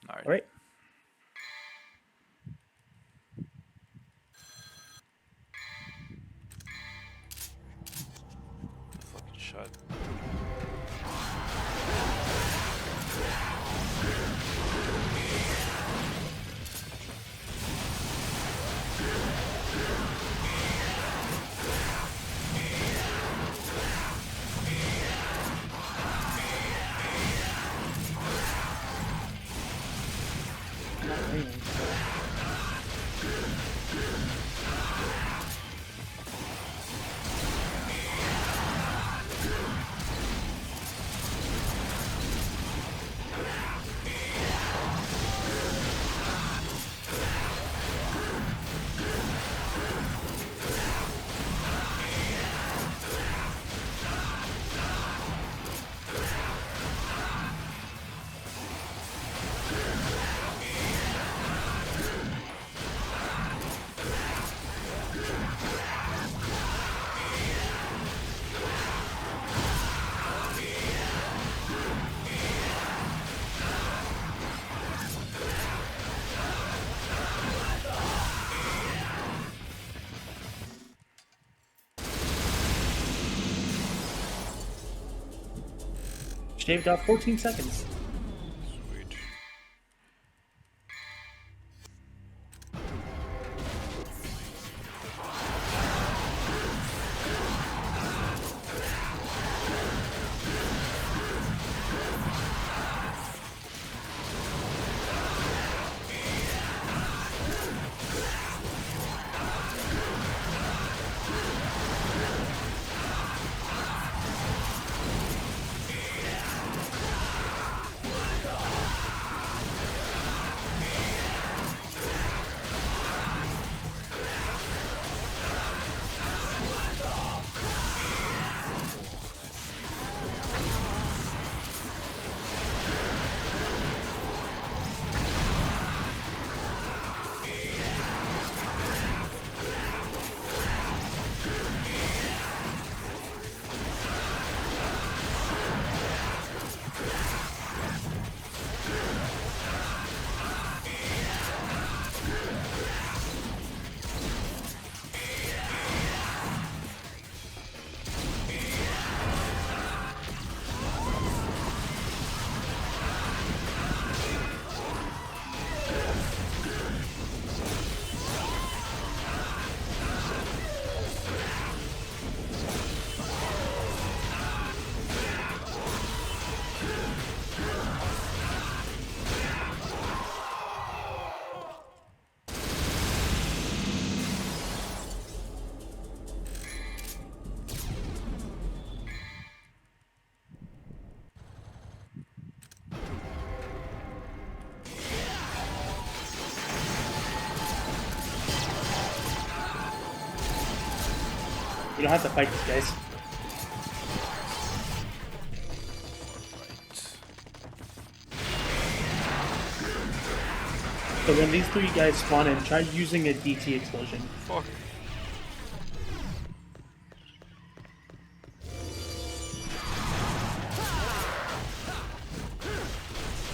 Alright. All right. Fucking shot. Not raining. Shaved off 14 seconds. Sweet. You don't have to fight these guys. So when these three guys spawn in, try using a DT explosion. Fuck.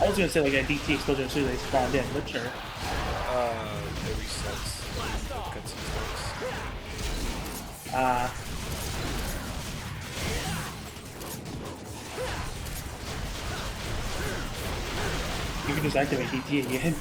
I was gonna say like a DT explosion as soon as they spawned in, but sure. It resets. Cutscene starts. You can just activate DT again.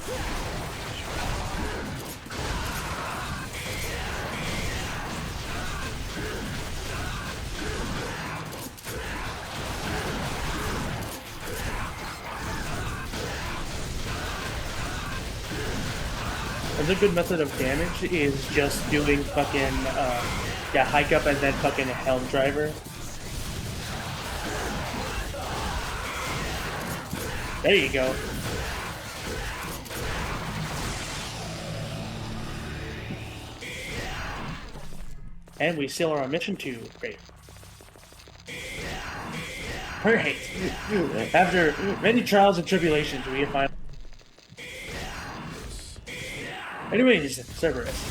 Another good method of damage is just doing fucking, yeah, hike up and then fucking helm driver. There you go. And we seal our mission too. Great. Great. After many trials and tribulations, we have finally. Anyways, Cerberus.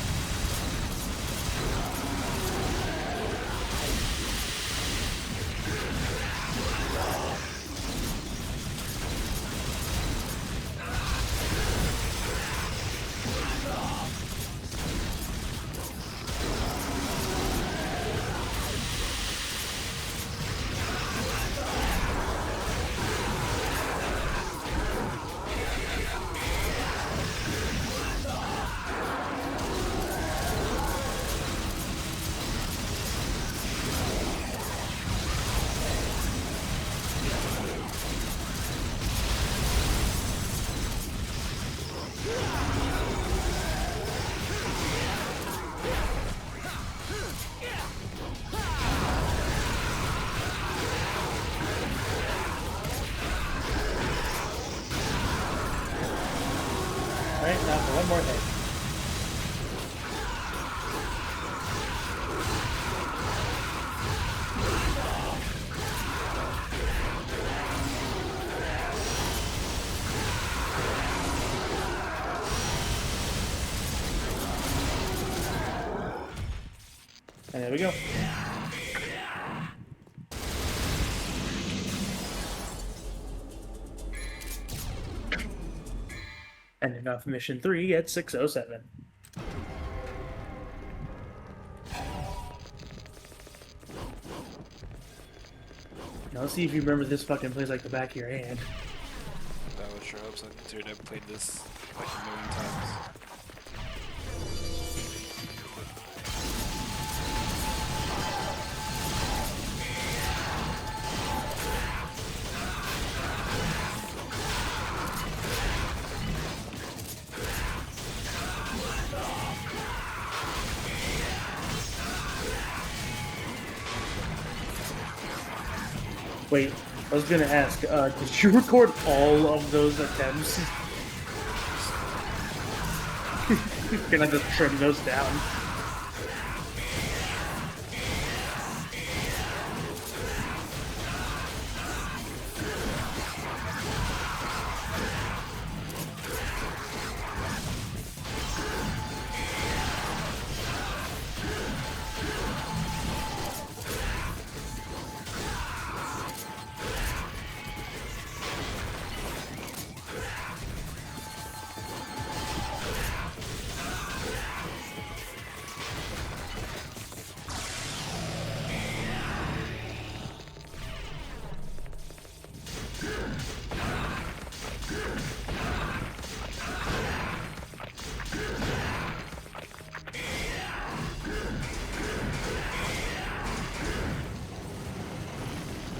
Alright, now for one more hit. And there we go. Ending off mission 3 at 6:07. Now let's see if you remember this fucking place like the back of your hand. I would sure hope so, considering I've played this like a million times. Wait, I was gonna ask, did you record all of those attempts? You're gonna have to trim those down.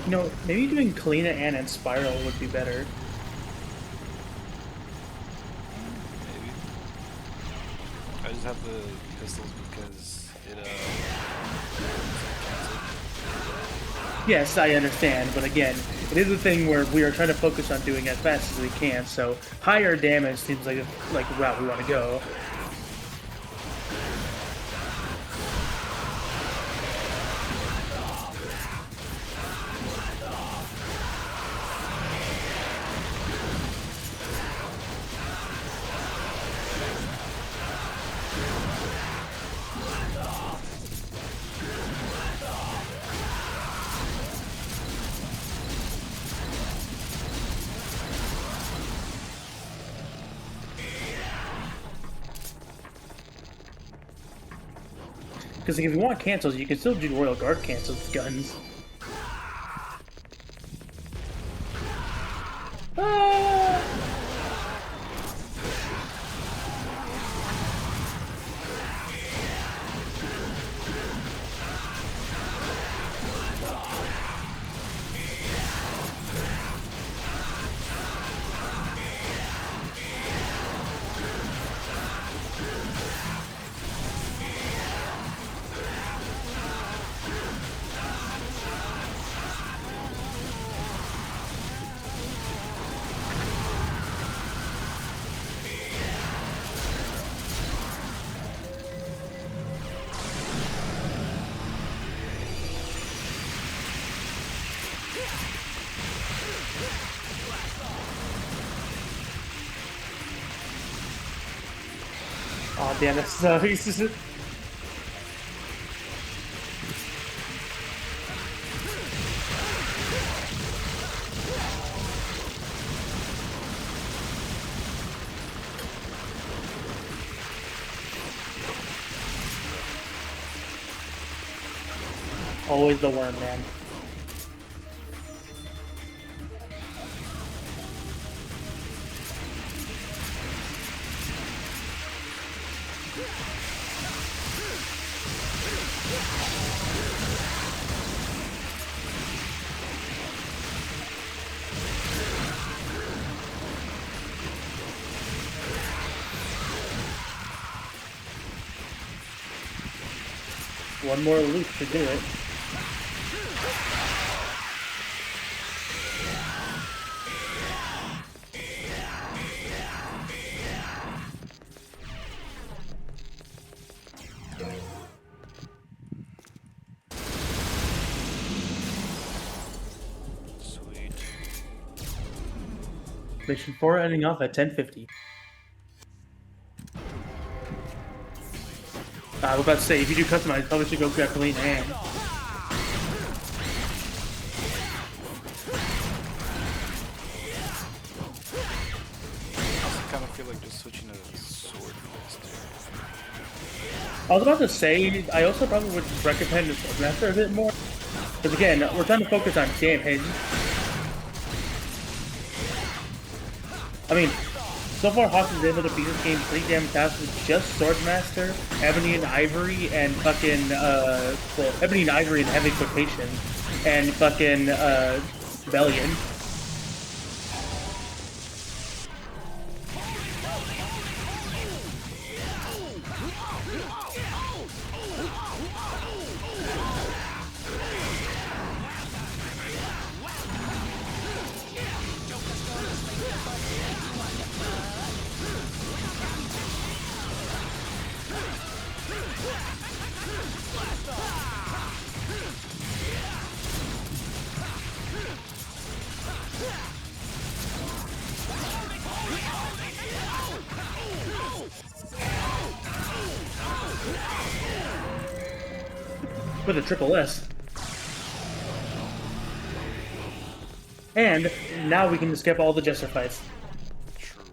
You know, maybe doing Kalina and Spiral would be better. Maybe. I just have the pistols because it Yes, I understand, but again, it is a thing where we are trying to focus on doing as fast as we can, so higher damage seems like the route we want to go. Because if you want cancels, you can still do Royal Guard cancels with guns. Ah! Oh damn, that sucks. Always the worm, man. One more loop should do it. Sweet. Mission 4 ending off at 10:50. I was about to say, if you do customize, you probably should go grab clean hand. I also kind of feel like just switching to sword faster. I was about to say, I also probably would recommend the Swordmaster a bit more. Because again, we're trying to focus on damage. I mean, so far Hawk is able to beat this game pretty damn fast with just Swordmaster, Ebony and Ivory, and fucking, well, Ebony and Ivory in heavy quotation, and fucking, Rebellion. With a triple S. And now we can skip all the Jester fights. True.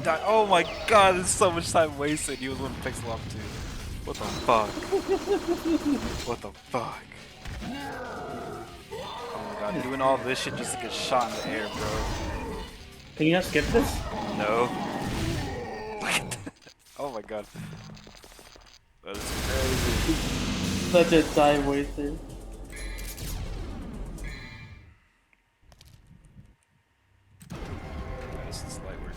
die. Oh my god, there's so much time wasted. He was one pixel off too. What the fuck? What the fuck? Oh my god, doing all this shit just to get shot in the air, bro. Can you not skip this? No. Oh my god. That is crazy. Such a time waster. This is light work.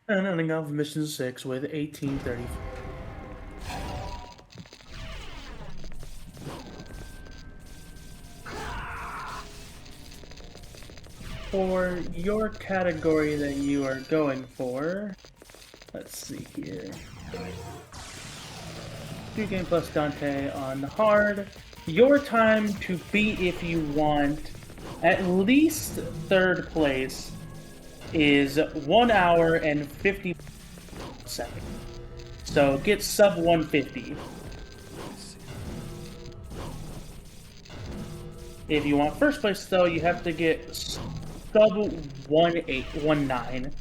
And ending off mission 6 with 1830. For your category that you are going for, let's see here. 2 game plus Dante on hard. Your time to beat, if you want at least 3rd place, is 1 hour and 50 seconds. So get sub 150. If you want 1st place though, you have to get sub 1819.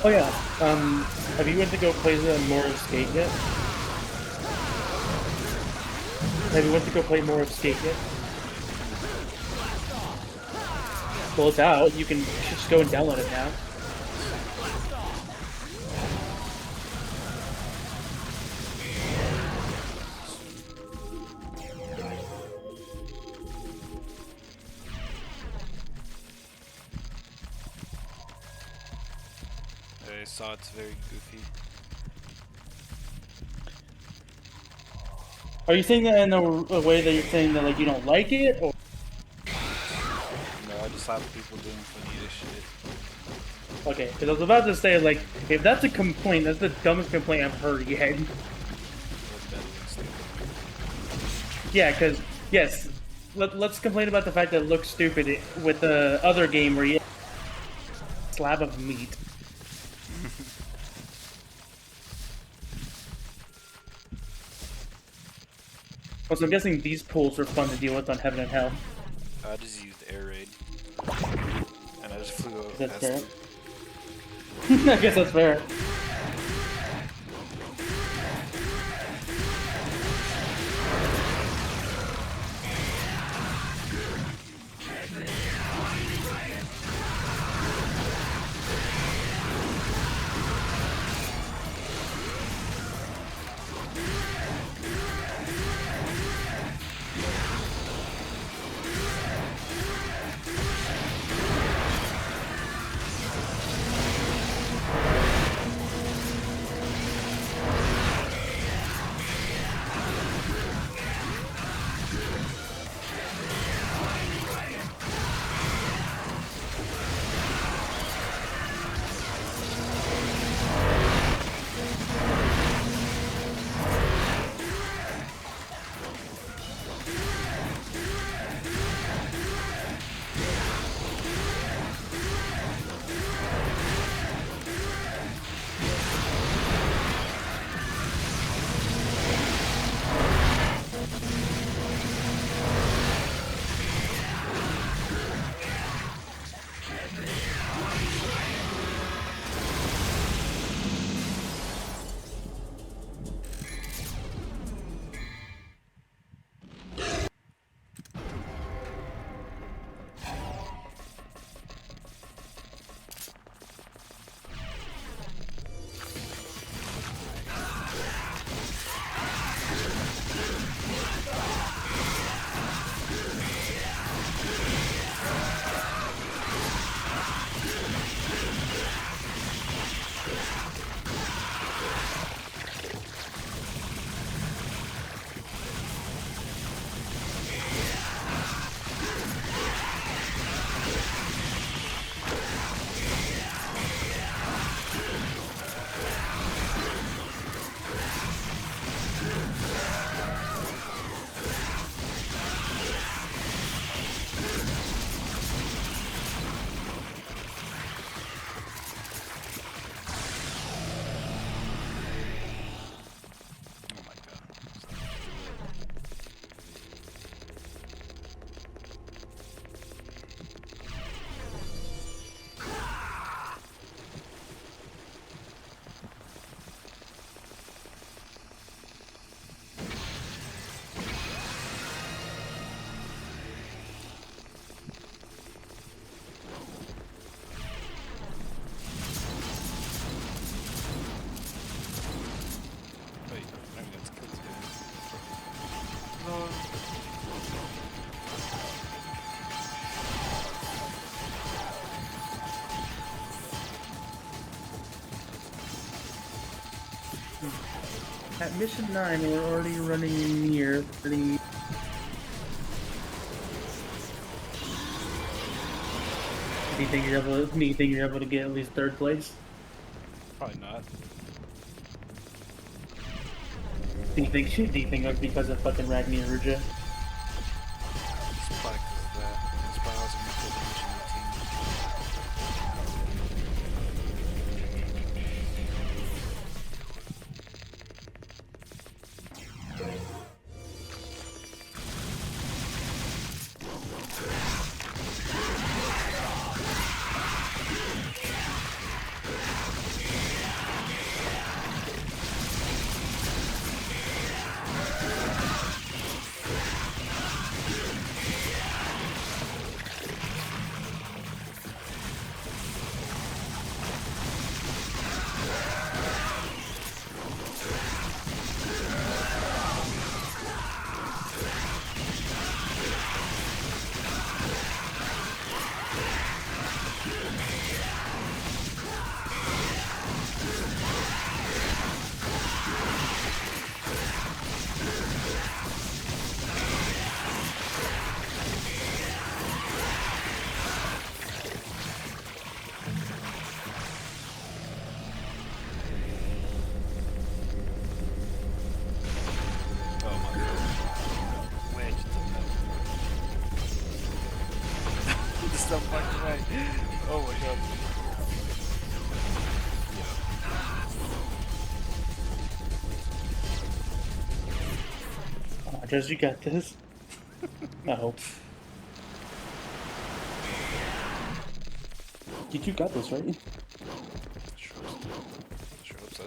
Oh yeah. Have you went to go play the more Skate yet? Have you went to go play more Skate yet? Well, it's out. You can just go and download it now. I saw it's very goofy. Are you saying that in a way that you're saying that like you don't like it, or No, I just saw people doing funny as shit. okay? Because I was about to say like if that's a complaint, that's the dumbest complaint I've heard yet. What that looks stupid. Yeah, because yes, let's complain about the fact that it looks stupid with the other game where you have a slab of meat. Also, I'm guessing these pools are fun to deal with on Heaven and Hell. I just used air raid. And I just flew over That's past fair. it. I guess that's fair. Oh my god. Wait, maybe that's kids game. No. At mission 9, we're already running near 30. Do you think you're able to get at least third place? Probably not. Do you think it's because of fucking Ragni and Ruja? It's probably because of that. It's probably also because of the mission routine. so fucking right. Oh my god. Just you got this. I hope. You got this, right? Sure, sure hope so.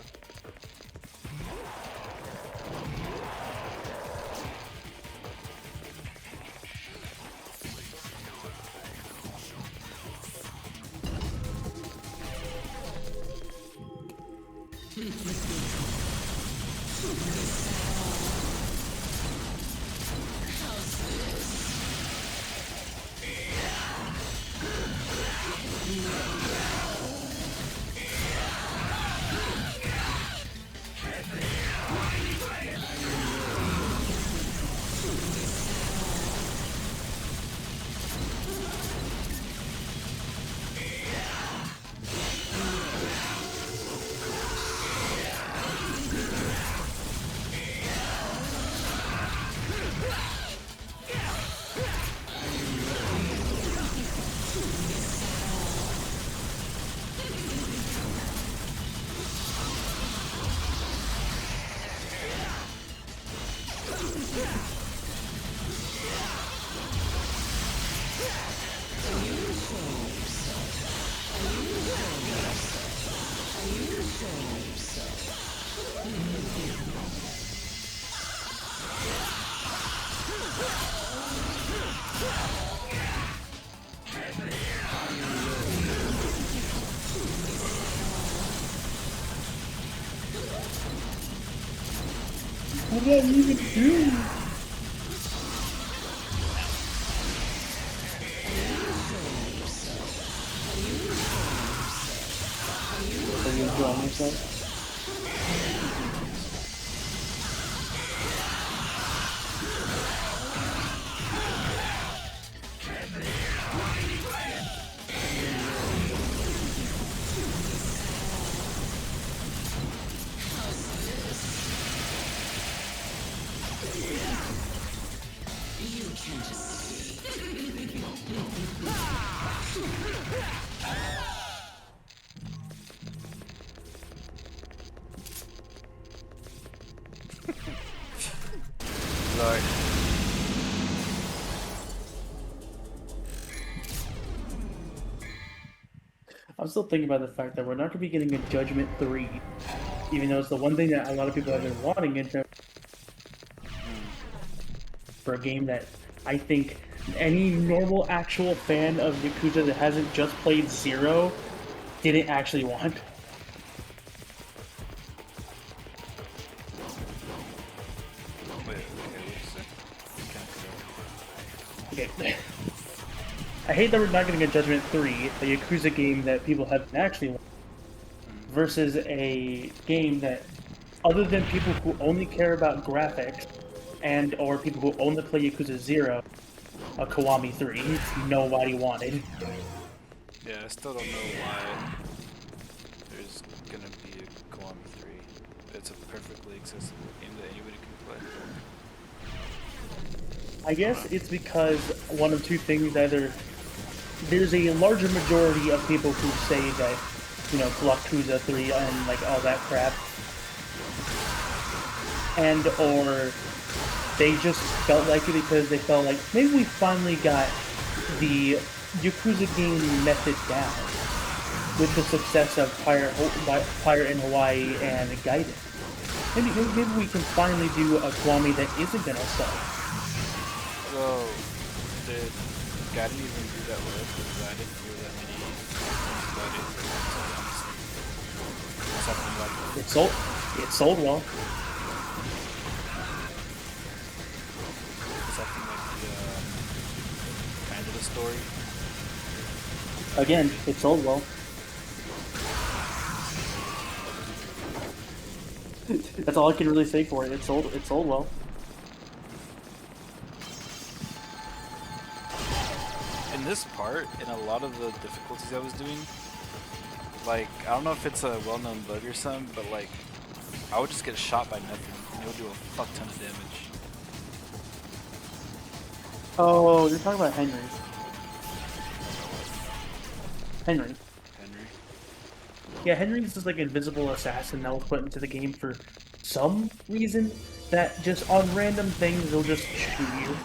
What did I even do? Are you enjoying yourself? Sorry. I'm still thinking about the fact that we're not going to be getting a Judgment 3, even though it's the one thing that a lot of people have been wanting into for a game that I think any normal actual fan of Yakuza that hasn't just played Zero didn't actually want. Wait, okay, Okay. I hate that we're not getting a Judgment 3, a Yakuza game that people haven't actually wanted, versus a game that, other than people who only care about graphics and or people who only play Yakuza 0, a Kiwami 3, nobody wanted. yeah, I still don't know why there's gonna be a Kiwami 3. It's a perfectly accessible game that anybody can play. I guess it's because one of two things: either there's a larger majority of people who say that, you know, Yakuza 3 and like all that crap, and or they just felt like it because they felt like maybe we finally got the Yakuza game method down with the success of Pirate in Hawaii and Gaiden. Maybe we can finally do a Kiwami that isn't gonna suck. So, did Gaiden even do that well? Because I didn't hear that many things about it, to be honest. Something like It sold well. something like the end of the story. Again, it sold well. That's all I can really say for it. It sold well. In this part, in a lot of the difficulties I was doing, like, I don't know if it's a well-known bug or something, but like, I would just get shot by nothing, and it would do a fuck ton of damage. Oh, you're talking about Henry's. Henry. Henry. Yeah, Henry's this like invisible assassin that was put into the game for some reason that just on random things they'll just shoot you.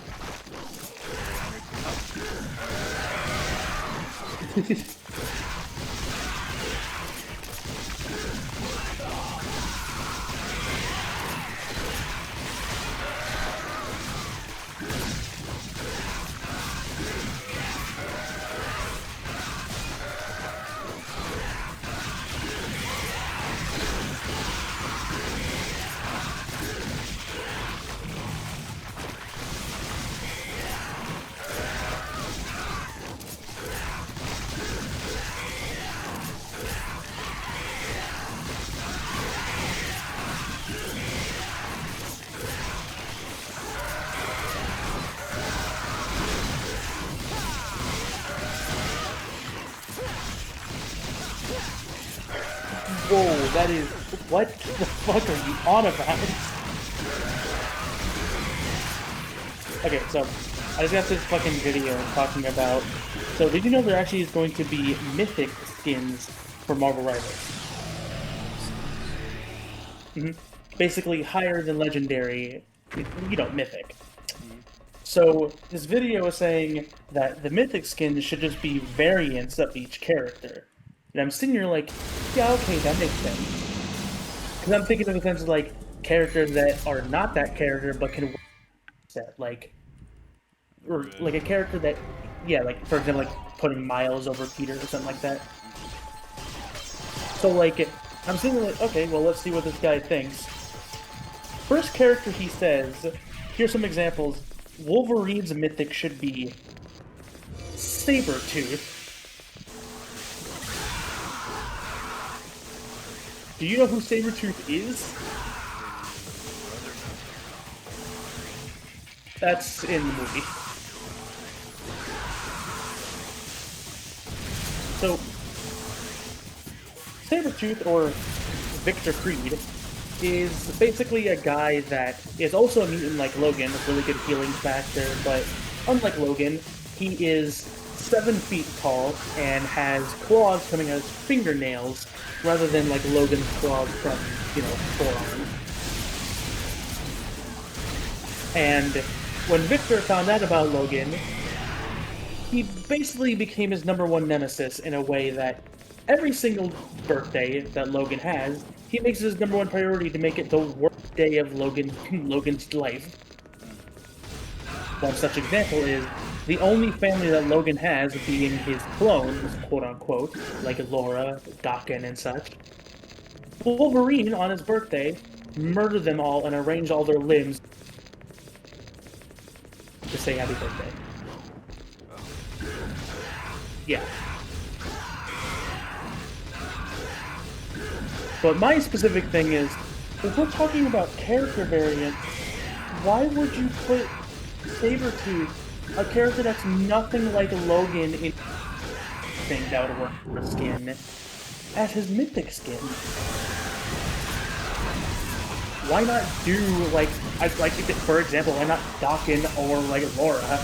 Whoa, that is... What the fuck are you on about? Okay, so, I just got this fucking video talking about... So, did you know there actually is going to be mythic skins for Marvel Rivals? Basically, higher than legendary, you know, mythic. So, this video is saying that the mythic skins should just be variants of each character. And I'm sitting here like, yeah, okay, that makes sense. Because I'm thinking of the sense of like characters that are not that character but can set like, or like a character that, yeah, like for example, like putting Miles over Peter or something like that. So like, I'm sitting there like, okay, well let's see what this guy thinks. First character he says, here's some examples. Wolverine's mythic should be Sabretooth. Do you know who Sabretooth is? That's in the movie. So, Sabretooth, or Victor Creed, is basically a guy that is also a mutant like Logan, with really good healing factor, but unlike Logan, he is 7 feet tall and has claws coming out of his fingernails, rather than like Logan's claws from, you know, forearms. And when Victor found out about Logan, he basically became his #1 nemesis in a way that every single birthday that Logan has, he makes it his #1 priority to make it the worst day of Logan's life. One such example is the only family that Logan has being his clones, quote-unquote, like Laura, Daken, and such. Wolverine, on his birthday, murdered them all and arranged all their limbs to say happy birthday. Yeah. But my specific thing is, if we're talking about character variants, why would you put Sabretooth, a character that's nothing like Logan in thing that would work for a skin, as his mythic skin? Why not do, like, for example, why not Daken or, like, Laura?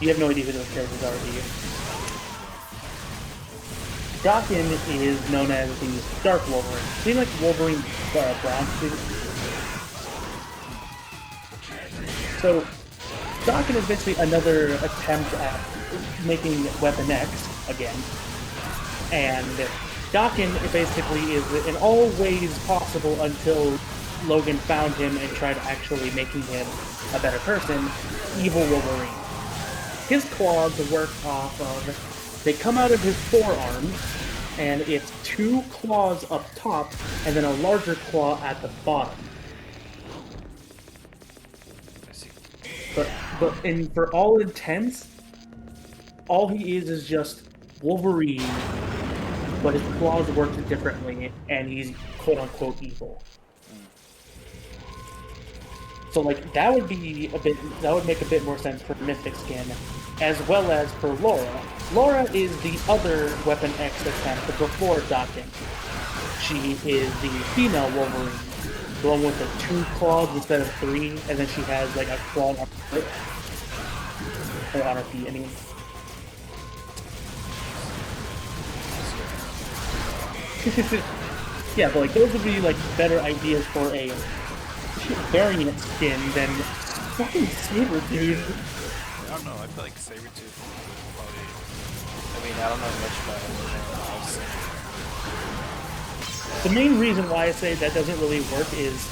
You have no idea who those characters are, do you? Daken is known as the Dark Wolverine. Seems like Wolverine brown suit. So, Daken is basically another attempt at making Weapon X again. And Daken basically is in all ways possible until Logan found him and tried actually making him a better person, evil Wolverine. His claws work off of, they come out of his forearms, and it's 2 claws up top, and then a larger claw at the bottom. I see. But for all intents, all he is just Wolverine, but his claws work differently, and he's quote-unquote evil. So, like, that would make a bit more sense for Mythic Skin, as well as for Laura. Laura is the other Weapon X attempt before Daken. She is the female Wolverine, The one with the 2 claws instead of 3, and then she has like a claw on her foot. Or on her feet, I mean. Yeah, but like those would be like better ideas for a variant skin than fucking Saber, dude. I don't know. I feel like Sabretooth would probably. I mean, I don't know much about it. I've seen it. The main reason why I say that doesn't really work is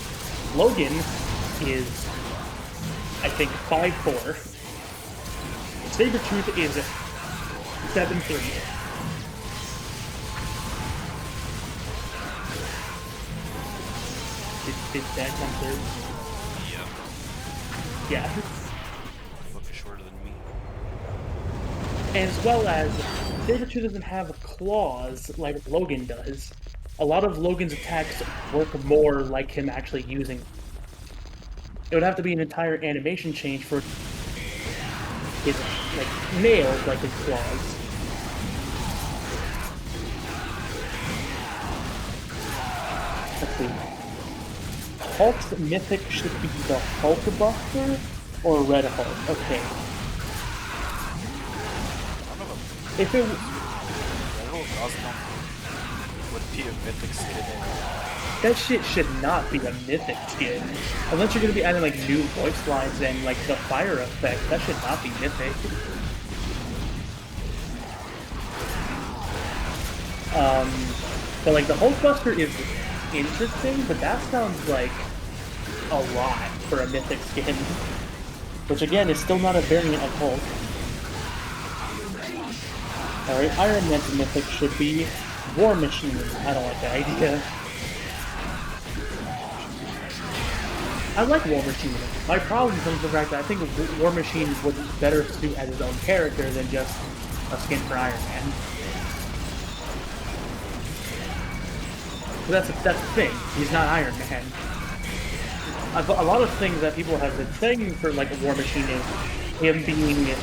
Logan is, I think, 5'4". Sabretooth is 7'3". Did that come through? Yeah. Yeah. Fucking shorter than me. As well as, Sabretooth doesn't have claws like Logan does. A lot of Logan's attacks work more like him actually using. It would have to be an entire animation change for his like nails like his claws. Let's see. Hulk's mythic should be the Hulk Buster or Red Hulk. Okay. If it would be a mythic skin. That shit should not be a mythic skin. Unless you're gonna be adding like new voice lines and like the fire effect, that should not be mythic. But like the Hulkbuster is interesting, but that sounds like a lot for a mythic skin. Which again is still not a variant of Hulk. Alright, Iron Man's mythic should be War Machine. I don't like that idea. I like War Machine. My problem comes from the fact that I think War Machine would better suit as his own character than just a skin for Iron Man. But that's the thing. He's not Iron Man. A lot of things that people have been saying for like War Machine is him being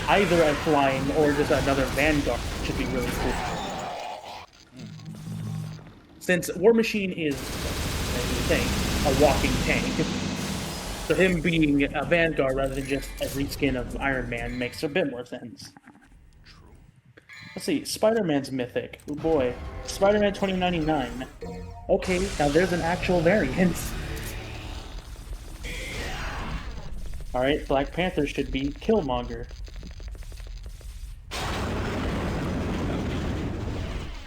either a flying or just another Vanguard should be really cool. Since War Machine is, as you say, a walking tank, so him being a Vanguard rather than just a reskin of Iron Man makes a bit more sense. Let's see, Spider-Man's mythic. Oh boy. Spider-Man 2099. Okay, now there's an actual variant. Alright, Black Panther should be Killmonger.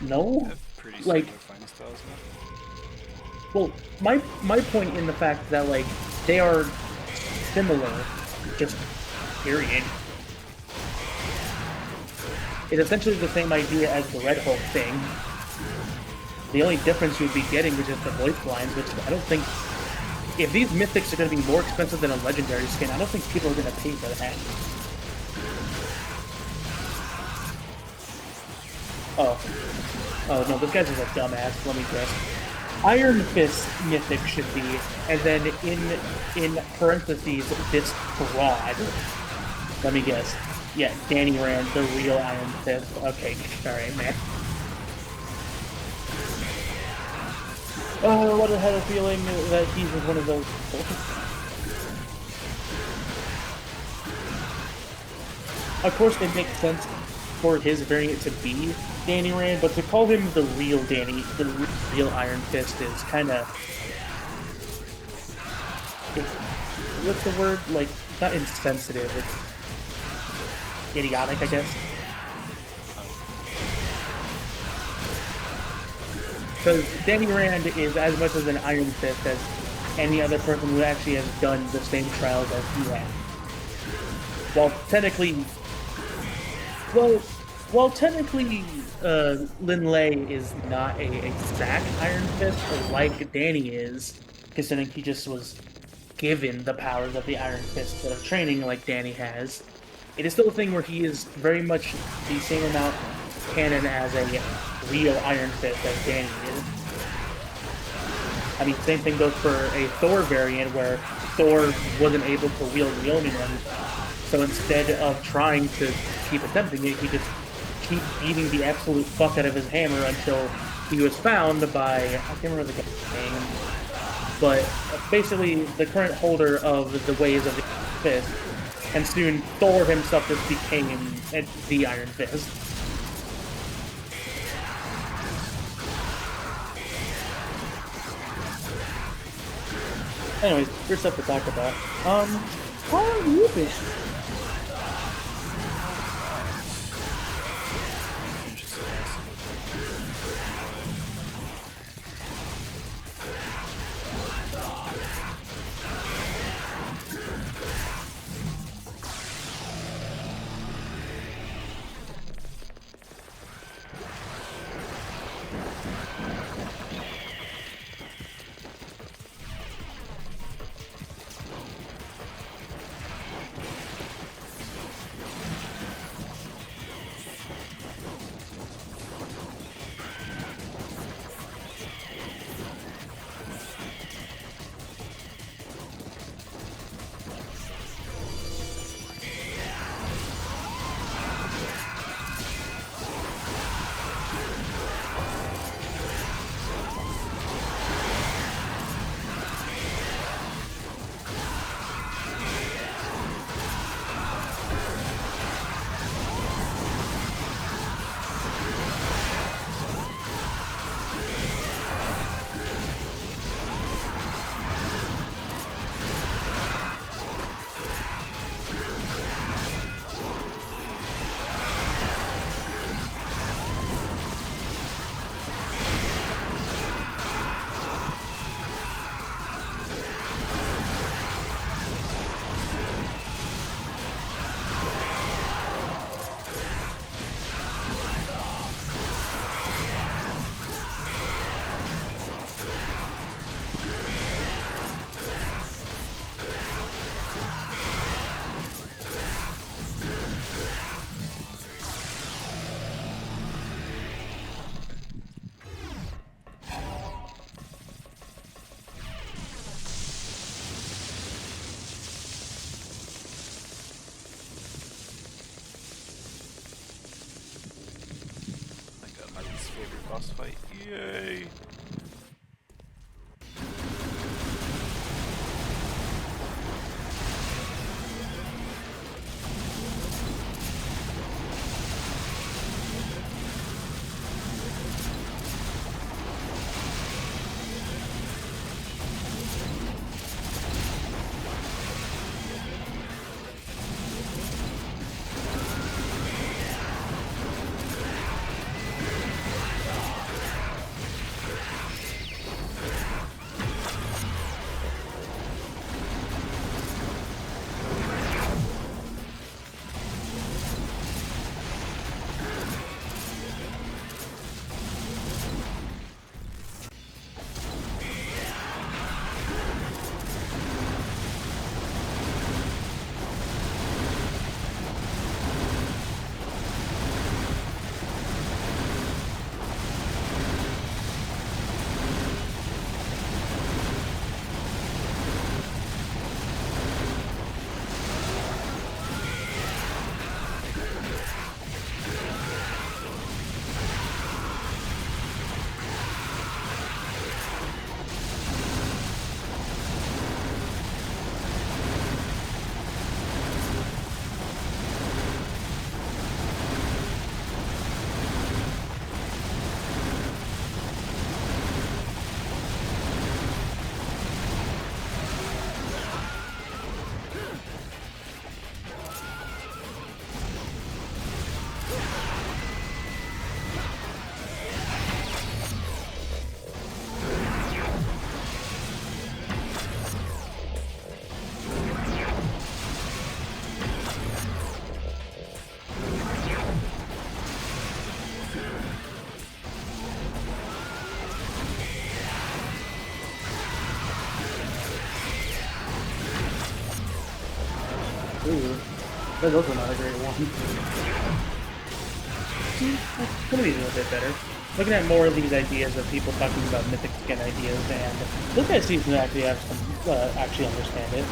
No? Like, well, my point in the fact that, like, they are similar, just period. It's essentially the same idea as the Red Hulk thing. The only difference you'd be getting is just the voice lines, which I don't think... If these mythics are going to be more expensive than a legendary skin, I don't think people are going to pay for that. Oh no, this guy's just a dumbass, let me guess. Iron Fist mythic should be, and then in parentheses, this broad. Let me guess. Yeah, Danny Rand, the real Iron Fist. Okay, alright, man. Oh, what I had a feeling that he was one of those people. Of course, it makes sense for his variant to be Danny Rand, but to call him the real Danny, the real Iron Fist is kind of... What's the word? Like, not insensitive, it's idiotic, I guess. Because Danny Rand is as much as an Iron Fist as any other person who actually has done the same trials as he has. While technically, Lin Lei is not a exact Iron Fist, like Danny is, considering he just was given the powers of the Iron Fist instead of training like Danny has. It is still a thing where he is very much the same amount canon as a real Iron Fist as Danny is. I mean, same thing goes for a Thor variant where Thor wasn't able to wield Mjolnir, so instead of trying to keep attempting it, he just keep beating the absolute fuck out of his hammer until he was found by, I can't remember the guy's name. but basically the current holder of the ways of the Fist, and soon Thor himself just became the Iron Fist. Anyways, there's stuff to talk about. How are you been? Boss fight. Yay! Ooh, that's also not a great one. Could be a little bit better. Looking at more of these ideas of people talking about mythic skin ideas, and this guy seems to actually have some, actually understand it.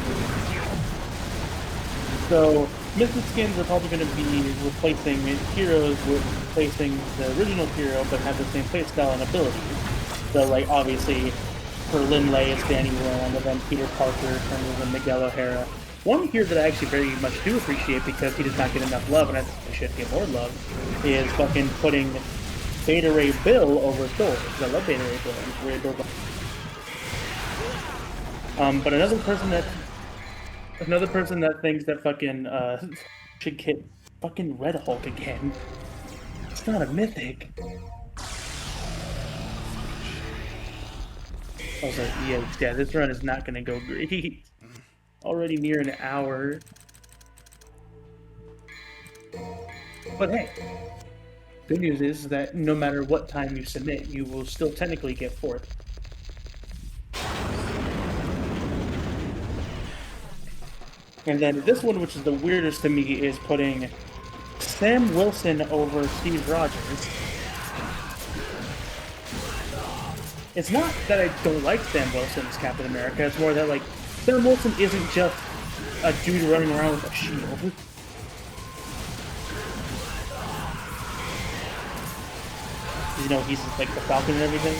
So, mythic skins are probably going to be replacing heroes with replacing the original hero, but have the same playstyle and abilities. So, like, obviously, For Lindley, it's Danny Rand, and then Peter Parker turns into Miguel O'Hara. One here that I actually very much do appreciate because he does not get enough love, and I think he should get more love, is fucking putting Beta Ray Bill over Thor. Because I love Beta Ray Bill. Ray Bill. But another person that thinks that fucking should get fucking Red Hulk again. It's not a mythic. I was like, yeah, this run is not gonna go great. Already near an hour. But hey, good news is that no matter what time you submit, you will still technically get fourth. And then this one, which is the weirdest to me, is putting Sam Wilson over Steve Rogers. It's not that I don't like Sam Wilson as Captain America, it's more that, like, Sam Wilson isn't just a dude running around with a shield. You know, he's like the Falcon and everything.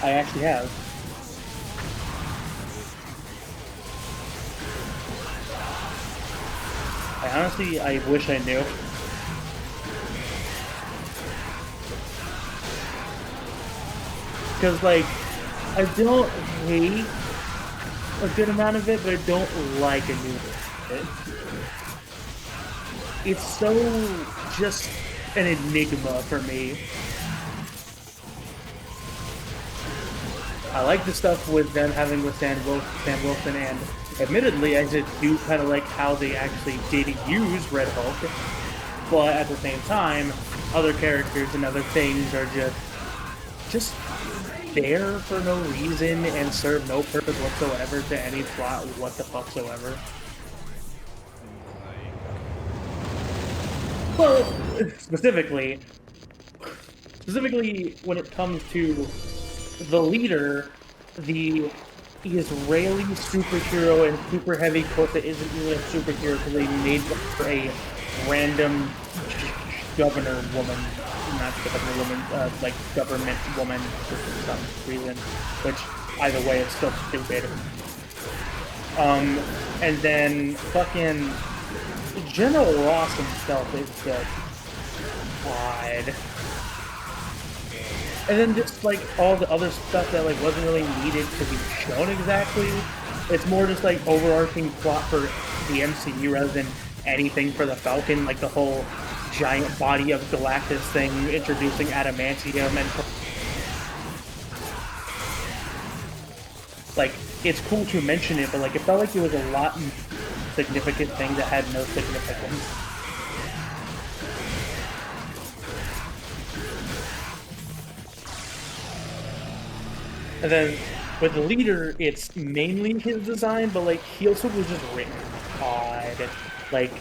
I actually have. I wish I knew. Because, like, I don't hate a good amount of it, but I don't like a new bit. It's so just an enigma for me. I like the stuff with them having with Sam Wilson, and admittedly, I just do kind of like how they actually did use Red Hulk, but at the same time, other characters and other things are just there for no reason and serve no purpose whatsoever to any plot what the fucksoever. Well, specifically when it comes to the leader, the Israeli superhero and super heavy quota isn't really a superhero because they made for a random governor woman, not governor woman, like government woman for some reason, which either way it's still stupid. And then fucking General Ross himself is just odd. And then just like all the other stuff that like wasn't really needed to be shown exactly. It's more just like overarching plot for the MCU rather than anything for the Falcon, like the whole giant body of Galactus thing, introducing adamantium and like it's cool to mention it, but like it felt like it was a lot of significant thing that had no significance. And then with the leader, it's mainly his design, but like he also was just written odd. Like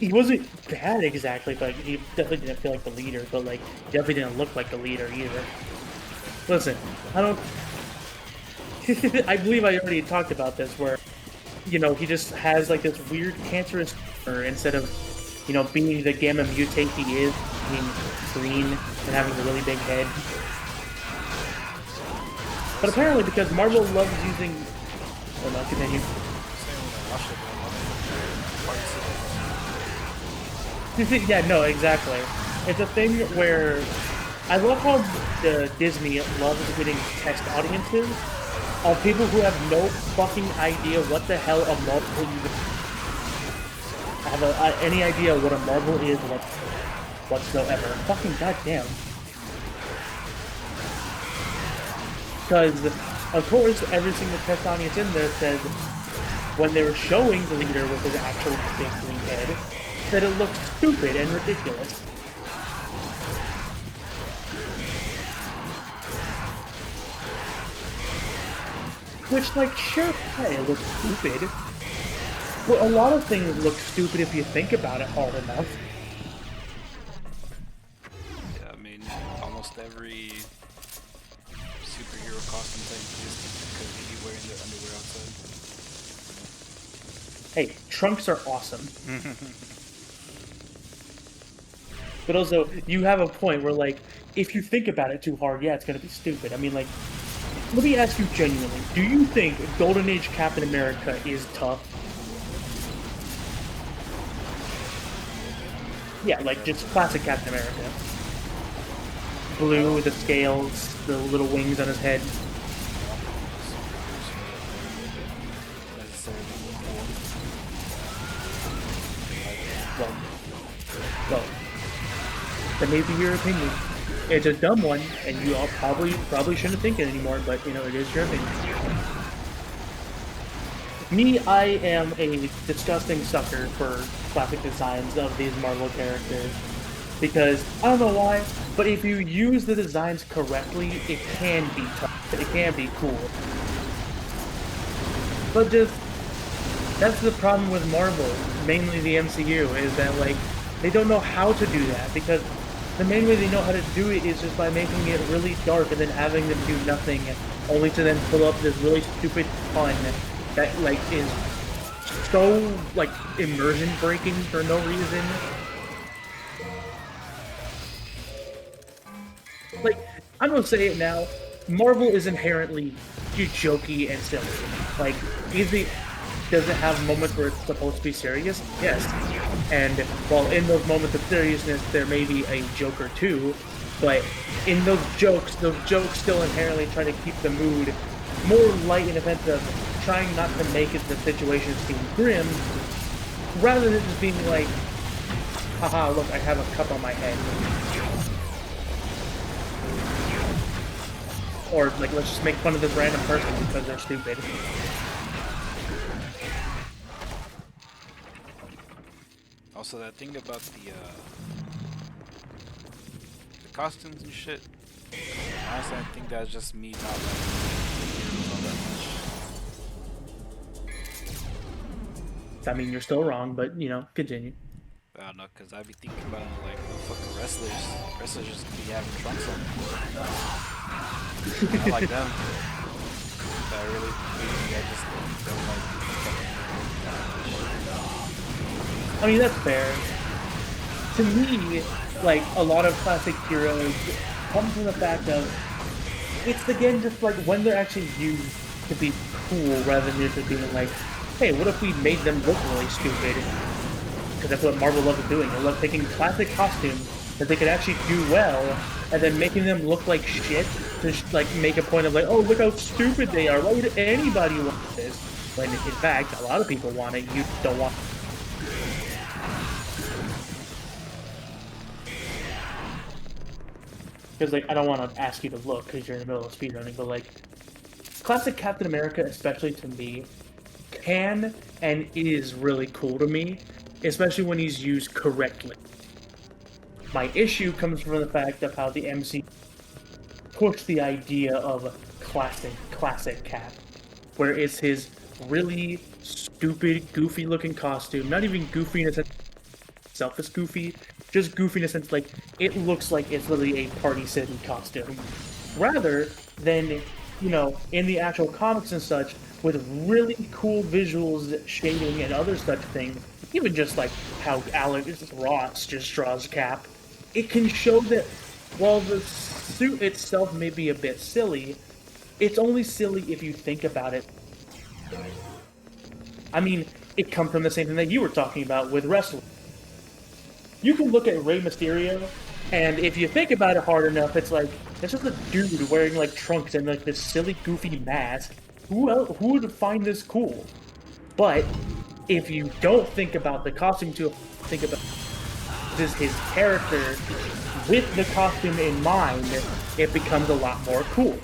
he wasn't bad exactly, but he definitely didn't feel like the leader. But like he definitely didn't look like the leader either. Listen, I don't. I believe I already talked about this, where you know he just has like this weird cancerous tumor instead of being the gamma mutate he is, being green and having a really big head. But apparently, because Marvel loves using... Oh no, continue. Yeah, no, exactly. It's a thing where... I love how Disney loves getting test audiences of people who have no fucking idea what the hell a Marvel even... have any idea what a Marvel is whatsoever. Fucking goddamn. Because, of course, every single test audience in there says when they were showing the leader with his actual big green head, that it looked stupid and ridiculous. Which, like, sure, hey, it looks stupid. Well, a lot of things look stupid if you think about it hard enough. Yeah, I every superhero costume type existed because they be wearing their underwear outside. Hey, trunks are awesome. But also, you have a point where, like, if you think about it too hard, yeah, it's gonna be stupid. I mean, like, let me ask you genuinely, do you think Golden Age Captain America is tough? Yeah, like, just classic Captain America. Blue with the scales, the little wings on his head. Well, well, that may be your opinion. It's a dumb one, and you all probably shouldn't think it anymore, but, you know, it is your opinion. Me, I am a disgusting sucker for classic designs of these Marvel characters. Because, I don't know why, but if you use the designs correctly, it can be tough. It can be cool. But just, that's the problem with Marvel, mainly the MCU, is that, like, they don't know how to do that, because the main way they know how to do it is just by making it really dark and then having them do nothing, only to then pull up this really stupid pun that, like, is so, like, immersion breaking for no reason. Like, I'm gonna say it now, Marvel is inherently jokey and silly. Like, does it have moments where it's supposed to be serious? Yes. And while in those moments of seriousness, there may be a joke or two, but in those jokes still inherently try to keep the mood more light in the sense of trying not to make it the situation seem grim, rather than just being like, haha, look, I have a cup on my head. Or, like, let's just make fun of this random person because they're stupid. Also, that thing about the costumes and shit. Honestly, I think that's just me not liking heroes all that much. I mean, you're still wrong, but, you know, continue. I don't know, cause I be thinking about it like the fucking wrestlers just be having trunks on. I like them. But I really, I just don't like I mean, that's fair. To me, like, a lot of classic heroes come from the fact of, it's again just like when they're actually used to be cool rather than just being like, hey, what if we made them look really stupid? Because that's what Marvel loves doing. They love taking classic costumes that they could actually do well, and then making them look like shit to like make a point of like, oh, look how stupid they are. Why would anybody want this? When in fact, a lot of people want it. You don't want. Because like, I don't want to ask you to look because you're in the middle of speedrunning, but like, classic Captain America, especially to me, can and is really cool to me, especially when he's used correctly. My issue comes from the fact of how the MC pushed the idea of classic Cap, where it's his really stupid, goofy-looking costume. Not even goofy in a sense itself is goofy, just goofy in a sense like it looks like it's literally a Party City costume, rather than, you know, in the actual comics and such, with really cool visuals, shading, and other such things. Even just like how Alex Ross just draws Cap, it can show that while the suit itself may be a bit silly, it's only silly if you think about it. I mean, it comes from the same thing that you were talking about with wrestling. You can look at Rey Mysterio, and if you think about it hard enough, it's like, it's just a dude wearing like trunks and like this silly, goofy mask. Who would find this cool? But if you don't think about the costume to think about this his character with the costume in mind, it becomes a lot more cool.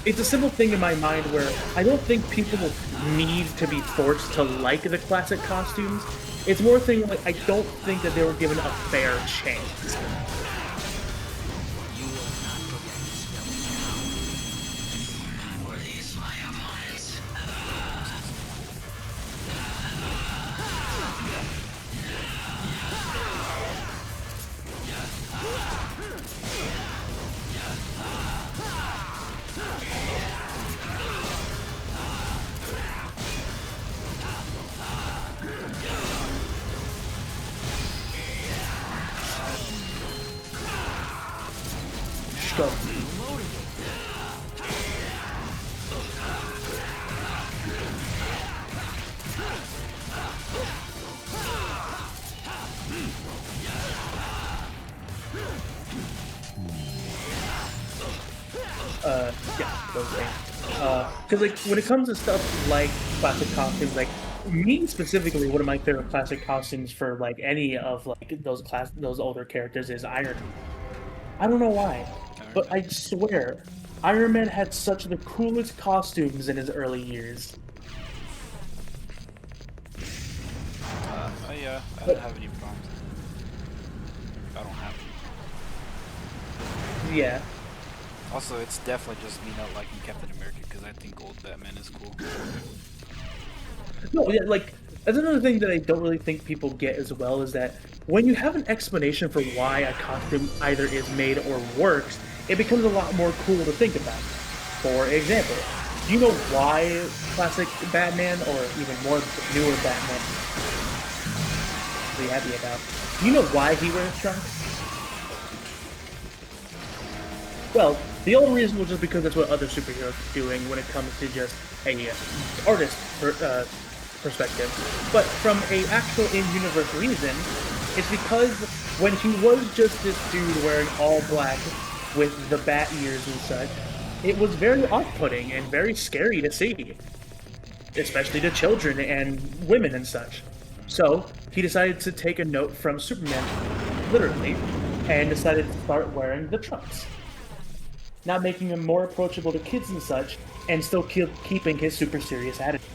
It's a simple thing in my mind where I don't think people need to be forced to like the classic costumes. It's more a thing like I don't think that they were given a fair chance. go. Yeah, those things. Because like when it comes to stuff like classic costumes, like me specifically, one of my favorite classic costumes for like any of like those older characters is Iron Man. I don't know why, Iron but Man. I swear, Iron Man had such the coolest costumes in his early years. Oh yeah, I don't But have any problems. I don't have any. yeah, Also, it's definitely just me not liking Captain America because I think old Batman is cool. no, yeah, like that's another thing that I don't really think people get as well is that when you have an explanation for why a costume either is made or works, it becomes a lot more cool to think about. For example, do you know why classic Batman or even more newer Batman really happy about? Do you know why he wears trunks? Well, the only reason was just because that's what other superheroes are doing when it comes to just a perspective. But from a actual in-universe reason, it's because when he was just this dude wearing all black with the bat ears and such, it was very off-putting and very scary to see, especially to children and women and such. So he decided to take a note from Superman, literally, and decided to start wearing the trunks, now making him more approachable to kids and such, and still keeping his super serious attitude.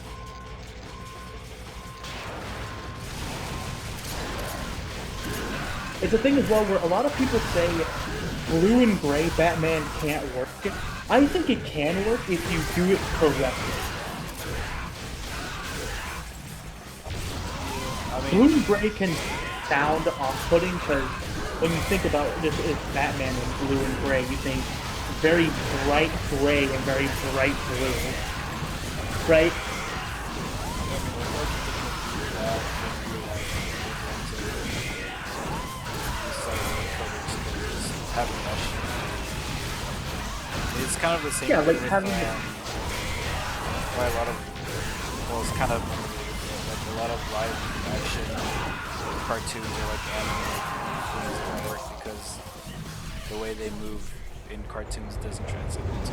It's a thing as well where a lot of people say blue and gray Batman can't work. I think it can work if you do it correctly. I mean, Blue and gray can sound off-putting because when you think about this is Batman in blue and gray, you think very bright gray and very bright blue, right? it's kind of the same Yeah, thing like with having why a lot of well, it's kind of like a lot of live action cartoons or like anime things don't work because the way they move in cartoons doesn't translate into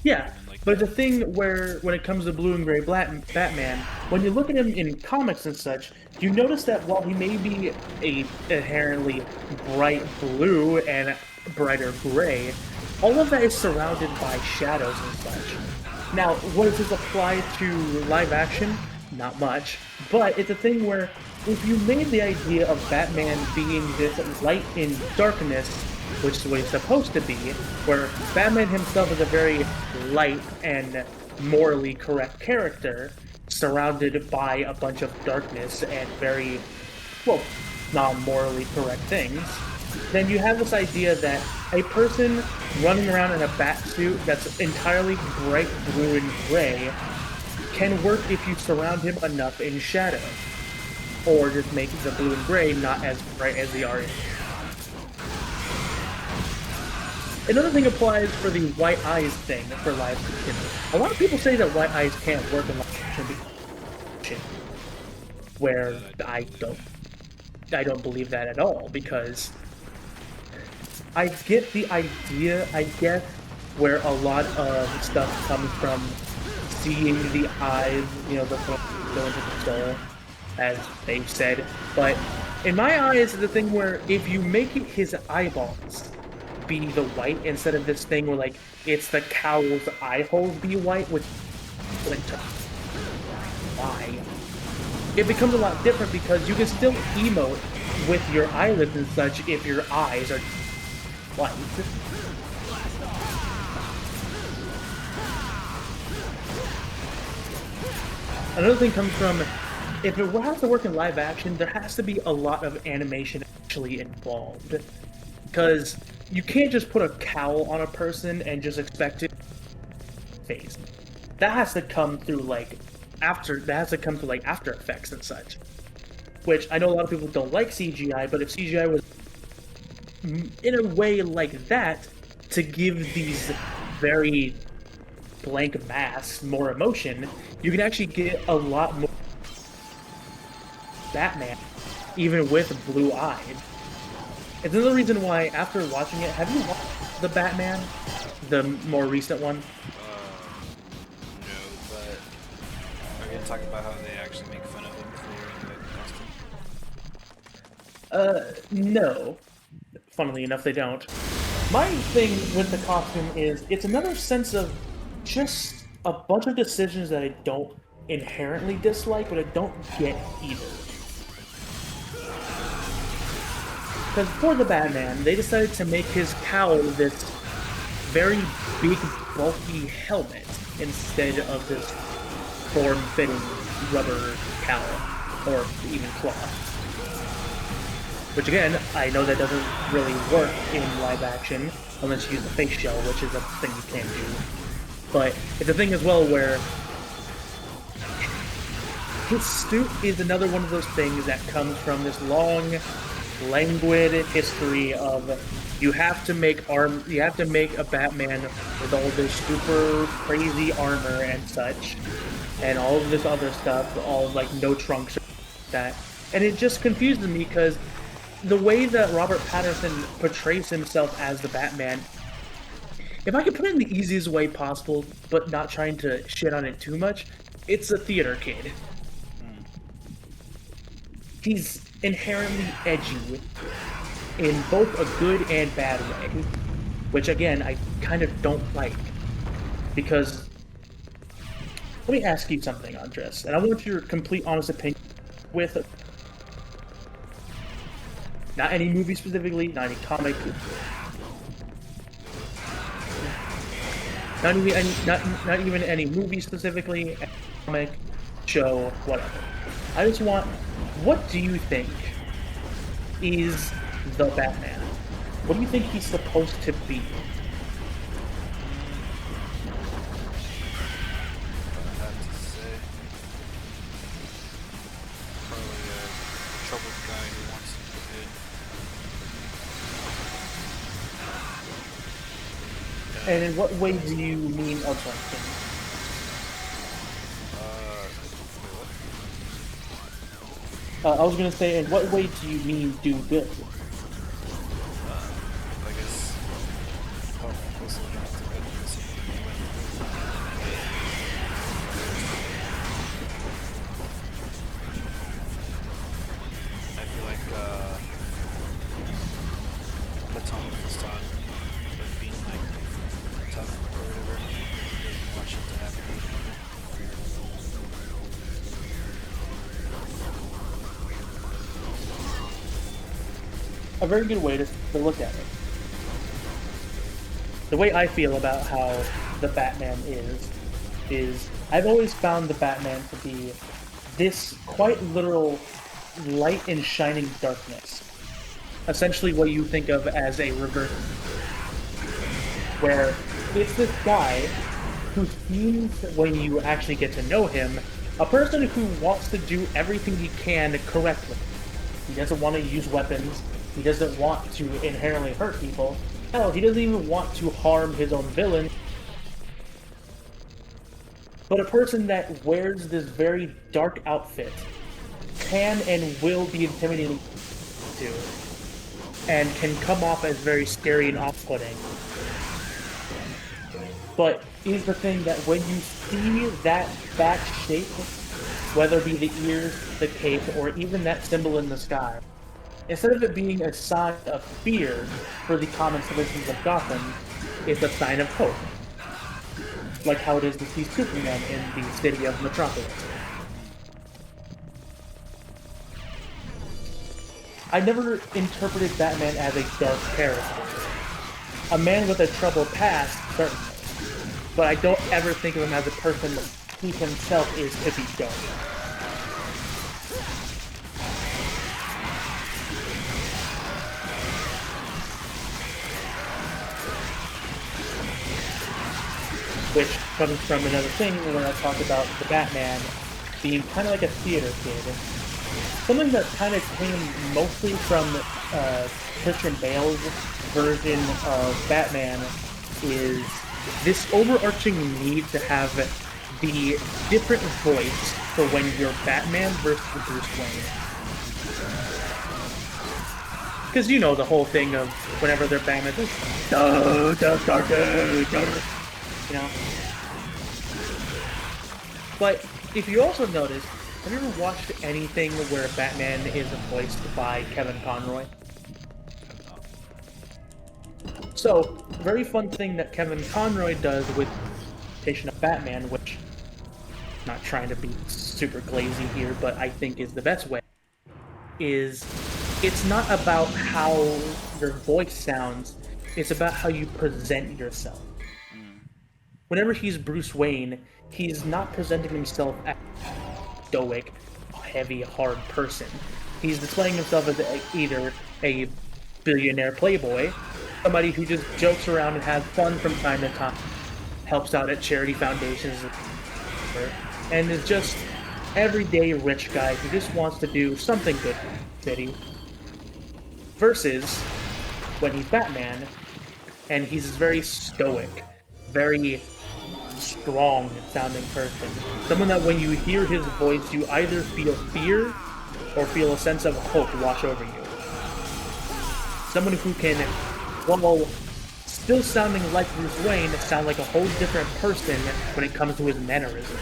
yeah, like but that. the thing where when it comes to blue and gray Batman, when you look at him in comics and such, you notice that while he may be a inherently bright blue and brighter gray, all of that is surrounded by shadows and such. Now, what does this apply to live action? Not much, but it's a thing where if you made the idea of Batman being this light in darkness, which is what he's supposed to be, where Batman himself is a very light and morally correct character, surrounded by a bunch of darkness and very, well, non-morally correct things, then you have this idea that a person running around in a bat suit that's entirely bright blue and gray can work if you surround him enough in shadow, or just make the blue and gray not as bright as they are in. Another thing applies for the white eyes thing for live action. A lot of people say that white eyes can't work in live action, where I don't believe that at all, because I get the idea, I guess, where a lot of stuff comes from seeing the eyes, you know, the go into the soul, as they said. But in my eyes, the thing where if you make it his eyeballs be the white instead of this thing where like it's the cowl's eye holes be white, which why? It becomes a lot different because you can still emote with your eyelids and such if your eyes are white. Another thing comes from if it has to work in live action, there has to be a lot of animation actually involved. Because you can't just put a cowl on a person and just expect it face. That has to come through like After Effects and such. Which I know a lot of people don't like CGI, but if CGI was in a way like that to give these very blank masks more emotion, you can actually get a lot more Batman, even with blue-eyed. It's another reason why, after watching it, have you watched the Batman, the more recent one? No, but are you gonna talk about how they actually make fun of him for the costume? No. Funnily enough, they don't. My thing with the costume is it's another sense of just a bunch of decisions that I don't inherently dislike, but I don't get either. Because for the Batman, they decided to make his cowl this very big, bulky helmet instead of this form-fitting rubber cowl, or even cloth. Which again, I know that doesn't really work in live action unless you use a face shell, which is a thing you can't do. But it's a thing as well where his suit is another one of those things that comes from this long, languid history of you have to make a Batman with all this super crazy armor and such, and all of this other stuff, all like no trunks or that. And it just confuses me because the way that Robert Pattinson portrays himself as the Batman, if I could put it in the easiest way possible, but not trying to shit on it too much, it's a theater kid. He's inherently edgy in both a good and bad way, which again, I kind of don't like. Because, let me ask you something, Andres, and I want your complete honest opinion with not any movie specifically, not any comic, not even any movie specifically, any comic, show, whatever. I just want, what do you think is the Batman? What do you think he's supposed to be? I have to say, probably a troubled guy who wants to be good. And in what way do you mean, oh, sorry, I was gonna say, in what way do you mean do good? I guess also not to good because I feel like Platonic was taught with being like tough or whatever. He doesn't want shit to happen. A very good way to look at it. The way I feel about how the Batman is I've always found the Batman to be this quite literal light and shining darkness. Essentially what you think of as a reverse, where it's this guy who seems, when you actually get to know him, a person who wants to do everything he can correctly. He doesn't want to use weapons. He doesn't want to inherently hurt people. Hell, he doesn't even want to harm his own villain. But a person that wears this very dark outfit can and will be intimidating to, and can come off as very scary and off-putting. But is the thing that when you see that bat shape, whether it be the ears, the cape, or even that symbol in the sky, instead of it being a sign of fear for the common citizens of Gotham, it's a sign of hope. Like how it is to see Superman in the city of Metropolis. I never interpreted Batman as a dark character. A man with a troubled past, certainly. But I don't ever think of him as a person who himself is to be dark. Which comes from another thing when I talk about the Batman being kind of like a theater kid. something that kind of came mostly from Christian Bale's version of Batman is this overarching need to have the different voice for when you're Batman versus Bruce Wayne. Because you know the whole thing of whenever they're Batman, it's like, you know. But if you also notice, have you ever watched anything where Batman is voiced by Kevin Conroy? So, a very fun thing that Kevin Conroy does with the of Batman, which I'm not trying to be super glazy here, but I think is the best way, is it's not about how your voice sounds, it's about how you present yourself. Whenever he's Bruce Wayne, he's not presenting himself as a stoic, heavy, hard person. He's displaying himself as either a billionaire playboy, somebody who just jokes around and has fun from time to time, helps out at charity foundations, and is just everyday rich guy who just wants to do something good for the city. Versus when he's Batman, and he's very stoic, very strong sounding person. Someone that when you hear his voice, you either feel fear or feel a sense of hope wash over you. Someone who can, while still sounding like Bruce Wayne, sound like a whole different person when it comes to his mannerisms.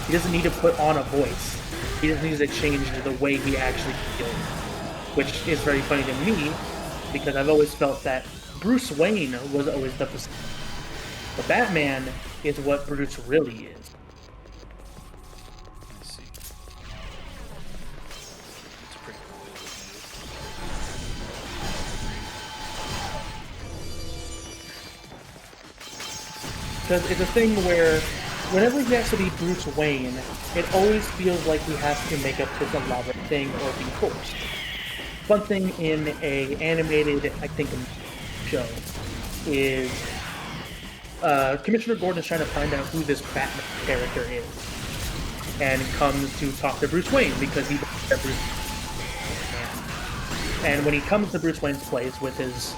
He doesn't need to put on a voice. He just needs to change the way he actually feels. Which is very funny to me, because I've always felt that Bruce Wayne was always the persona. But Batman is what Bruce really is. Let's see. It's pretty cool. Because it's a thing where whenever he has to be Bruce Wayne, it always feels like he has to make up this elaborate thing or be forced. One thing in a animated, I think, show is Commissioner Gordon is trying to find out who this Batman character is, and comes to talk to Bruce Wayne because he believes that Bruce Wayne. And when he comes to Bruce Wayne's place with his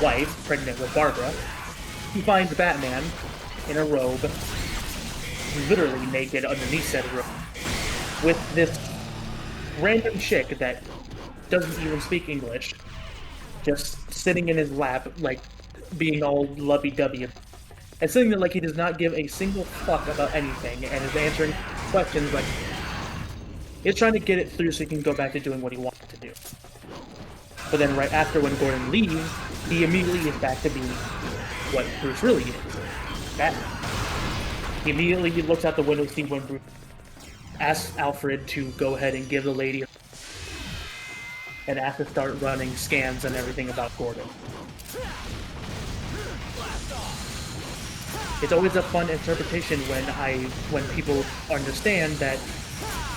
wife, pregnant with Barbara, he finds Batman in a robe, literally naked underneath said robe, with this random chick that doesn't even speak English, just sitting in his lap, like, being all lovey-dovey, and sitting there like he does not give a single fuck about anything, and is answering questions like, he's trying to get it through so he can go back to doing what he wants to do. But then right after when Gordon leaves, he immediately is back to being what Bruce really is, Batman. He immediately looks out the window to see when Bruce asks Alfred to go ahead and give the lady and have to start running scans and everything about Gordon. It's always a fun interpretation when people understand that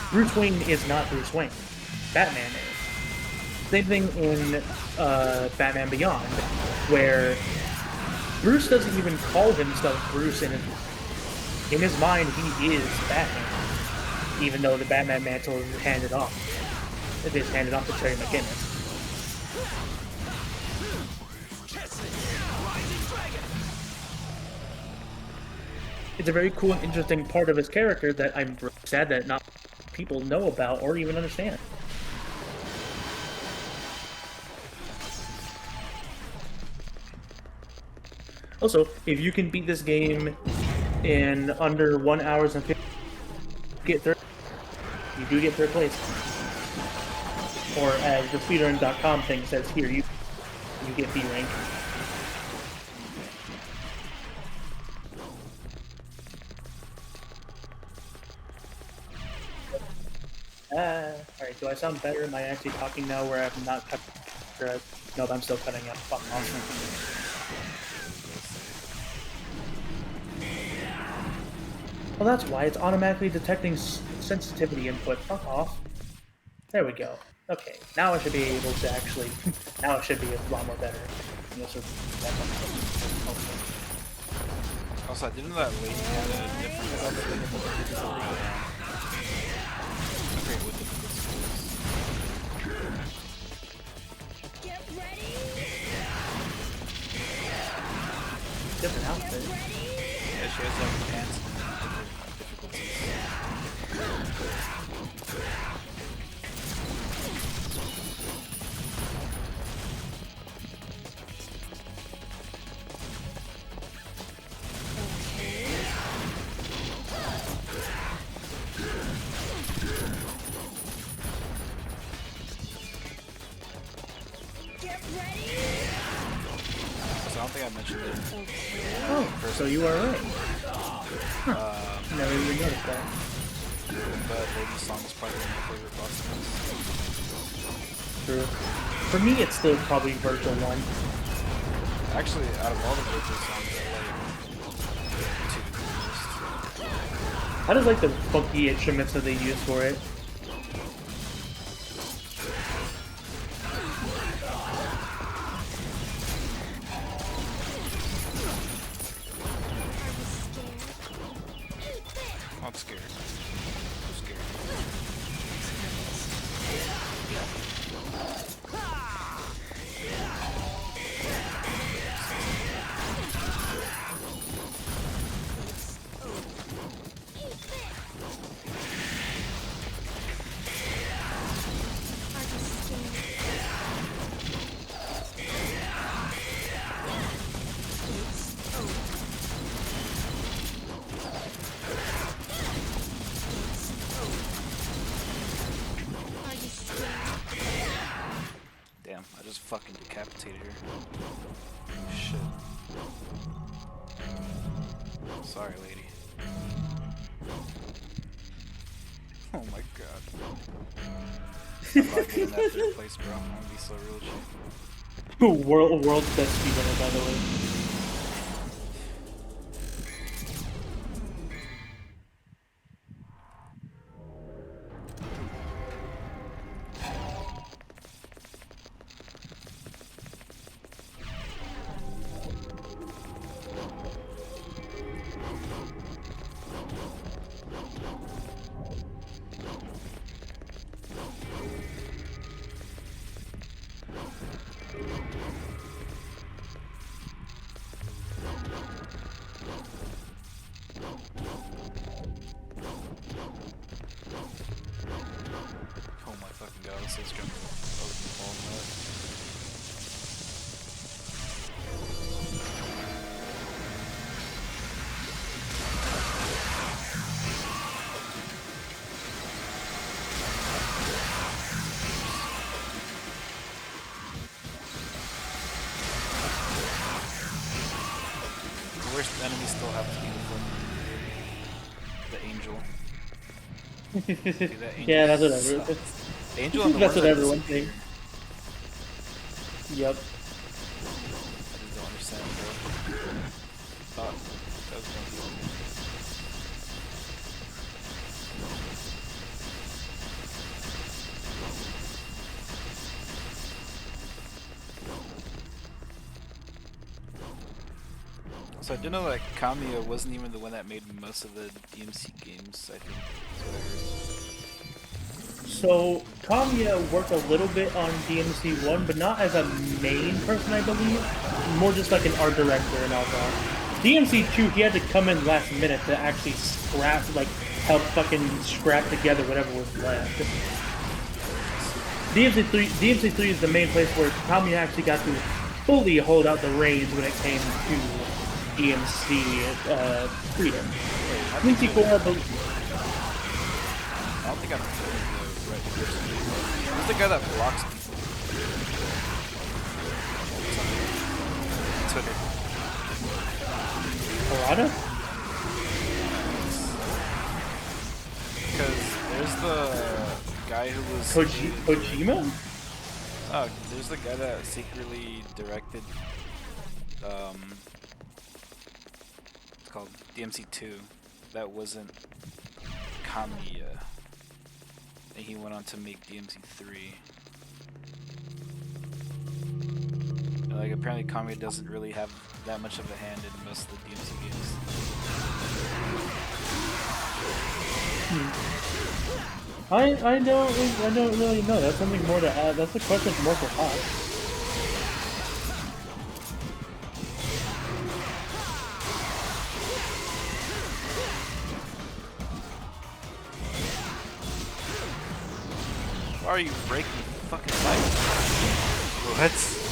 Bruce Wayne is not Bruce Wayne. Batman is. Same thing in Batman Beyond, where Bruce doesn't even call himself Bruce in his mind he is Batman. Even though the Batman mantle is handed off. It is handed off to Terry McGinnis. It's a very cool and interesting part of his character that I'm sad that not people know about or even understand. Also, if you can beat this game in under 1 hour and 50, get third. You do get third place. Or as the speedrun.com thing says here, you get B rank. Alright, do I sound better? Am I actually talking now where I'm not cutting? No, I'm still cutting out. Fuck, awesome. Well, that's why it's automatically detecting sensitivity input. Fuck off. There we go. Okay, now I should be able to actually. Now it should be a lot more better. Also, I didn't know that lady had a different. I forget what the difference was. Different outfit. Yeah, she has like pants and different difficulties. So I don't think I mentioned it. Oh, so you are right. Huh. Never even noticed that. But Lady's song is probably one of my favorite boss themes. True. For me, it's still probably Virgil 1. Actually, out of all the Virgil songs, I like 2 the most. I just like the funky instruments that they use for it. I'm scared. I'm scared. Damn, I just fucking decapitated her. Shit. Sorry, lady. Oh my god. I'm not getting that 3rd place, bro. I'm gonna be so real with you. World's best speedrunner, by the way. Oh my fucking god, this is gonna fall in that. The worst enemy still happens to be the angel. Dude, that angel Yeah, that's what sucks. everyone. Angel and the That's one what that everyone disappeared. thinks. Yep. I just don't understand, bro. Thought that was gonna be okay. So I didn't know that Kamiya wasn't even the one that made most of the DMC games, I think. That's what I heard. So, Kamiya worked a little bit on DMC 1, but not as a main person, I believe. More just like an art director and all that. DMC 2, he had to come in last minute to actually scrap, like, help fucking scrap together whatever was left. DMC3 is the main place where Kamiya actually got to fully hold out the reins when it came to DMC freedom. DMC 4, I believe. I don't think I'm the right person. Who's the guy that blocks people? Twitter. Harada? Because there's the guy who was... Kojima? Oh, there's the guy that secretly directed... it's called DMC2. That wasn't Kamiya. And he went on to make DMC3. Like, apparently Kamiya doesn't really have that much of a hand in most of the DMC games. I don't really know. That's something more to add. That's a question more for us. Why are you breaking fucking lights? What?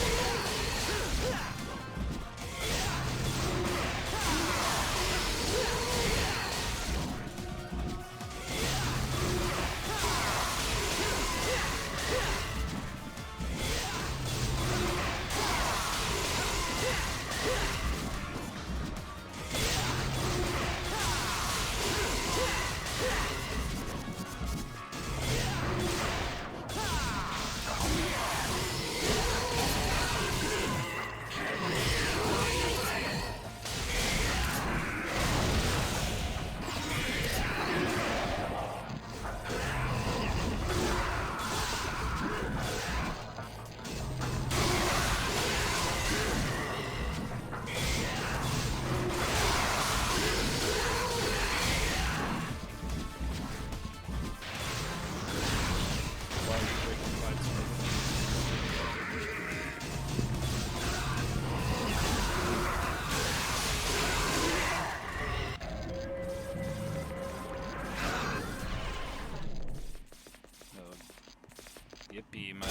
Yippee, man.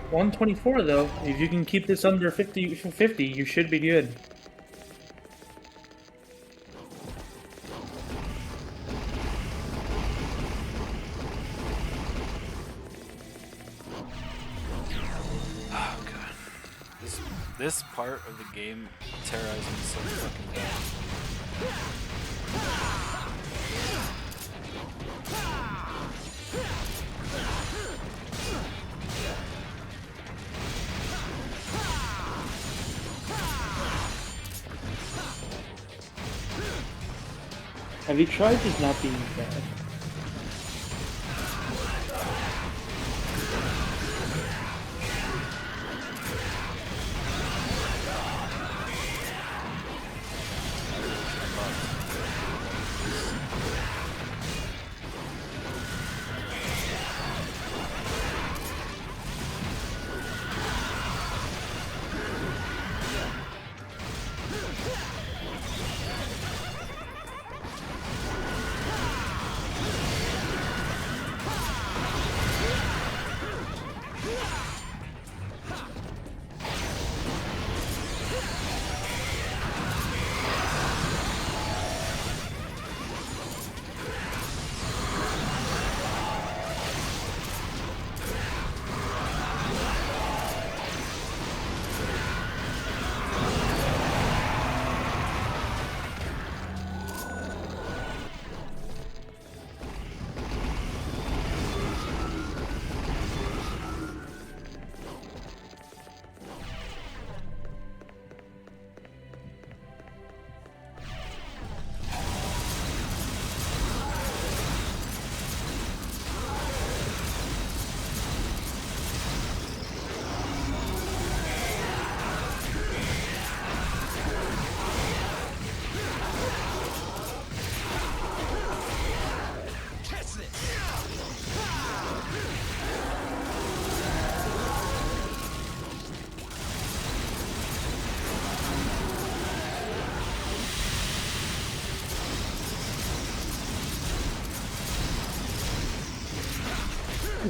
124 though. If you can keep this under 50, you should be good. Oh god. This part of the game terrorizes me so fucking bad. Have you tried just not being bad?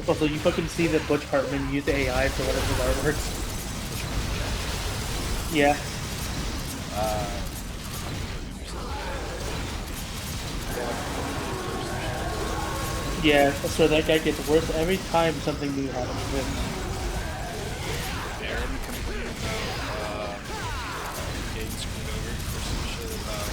Also, you fucking see that Butch Hartman used AI for one of his artworks? Yeah. Yeah, so that guy gets worse every time something new happens to him. Aaron complained about getting screwed over for some shit about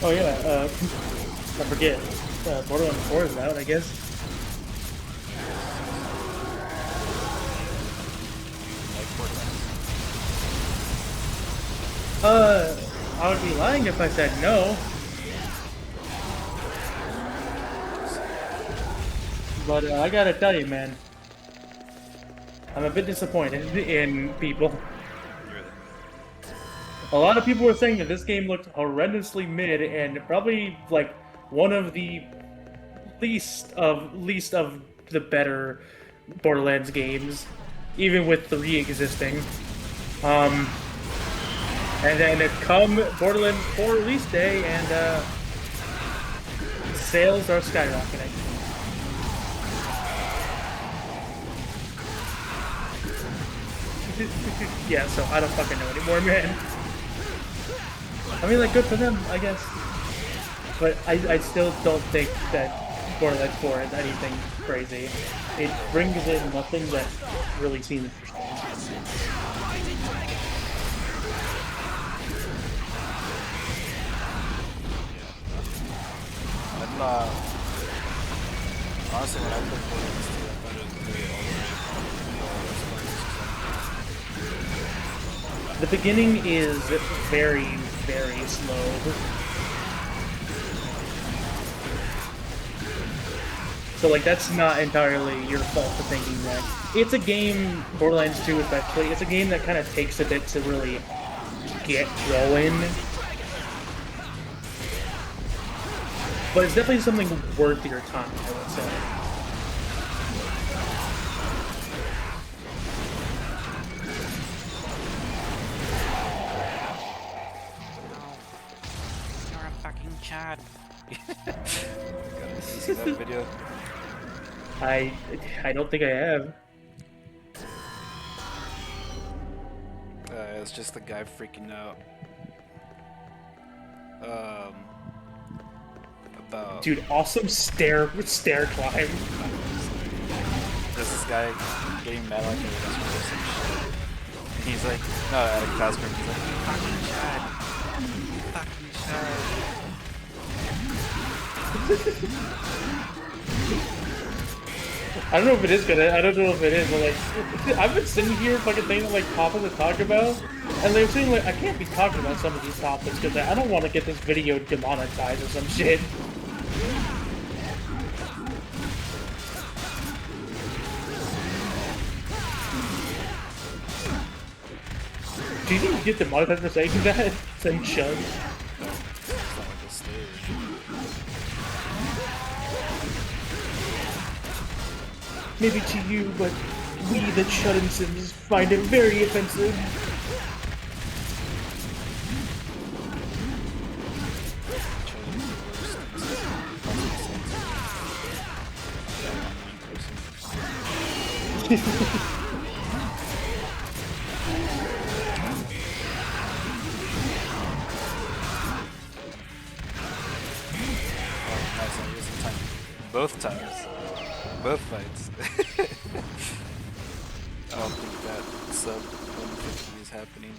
Oh yeah, I forget. Borderlands 4 is out, I guess. Like Borderlands. I would be lying if I said no. But I gotta tell you, man, I'm a bit disappointed in people. Really? A lot of people were saying that this game looked horrendously mid and probably like one of the least of the better Borderlands games, even with 3 existing. Um, and then come Borderlands 4 release day, and sales are skyrocketing. Yeah, so I don't fucking know anymore, man. I mean, like, good for them, I guess. But I still don't think that Borderlands 4 is anything crazy. It brings in nothing that really seems interesting. I'm honestly when I played Borderlands 2, I thought it was really The beginning is very, very slow. So, like, that's not entirely your fault for thinking that. It's a game, Borderlands 2 especially, it's a game that kind of takes a bit to really get going. But it's definitely something worth your time, I would say. You're a fucking Chad. You see that video? I don't think I have. It's just the guy freaking out. About Dude, awesome stair climb. there's this guy getting mad like a customer or some shit. And he's like, no, at a customer, he's like, you fucking Chad. You fucking I don't know if it is gonna. I don't know if it is, but like, I've been sitting here fucking thinking of like topics to talk about, and they're saying like I can't be talking about some of these topics because I don't want to get this video demonetized or some shit. Do you think you get demonetized for saying that? Saying chug? Maybe to you, but we, the Chuddinsons, find it very offensive. Both times. Both fights. I don't think that sub 150 is happening.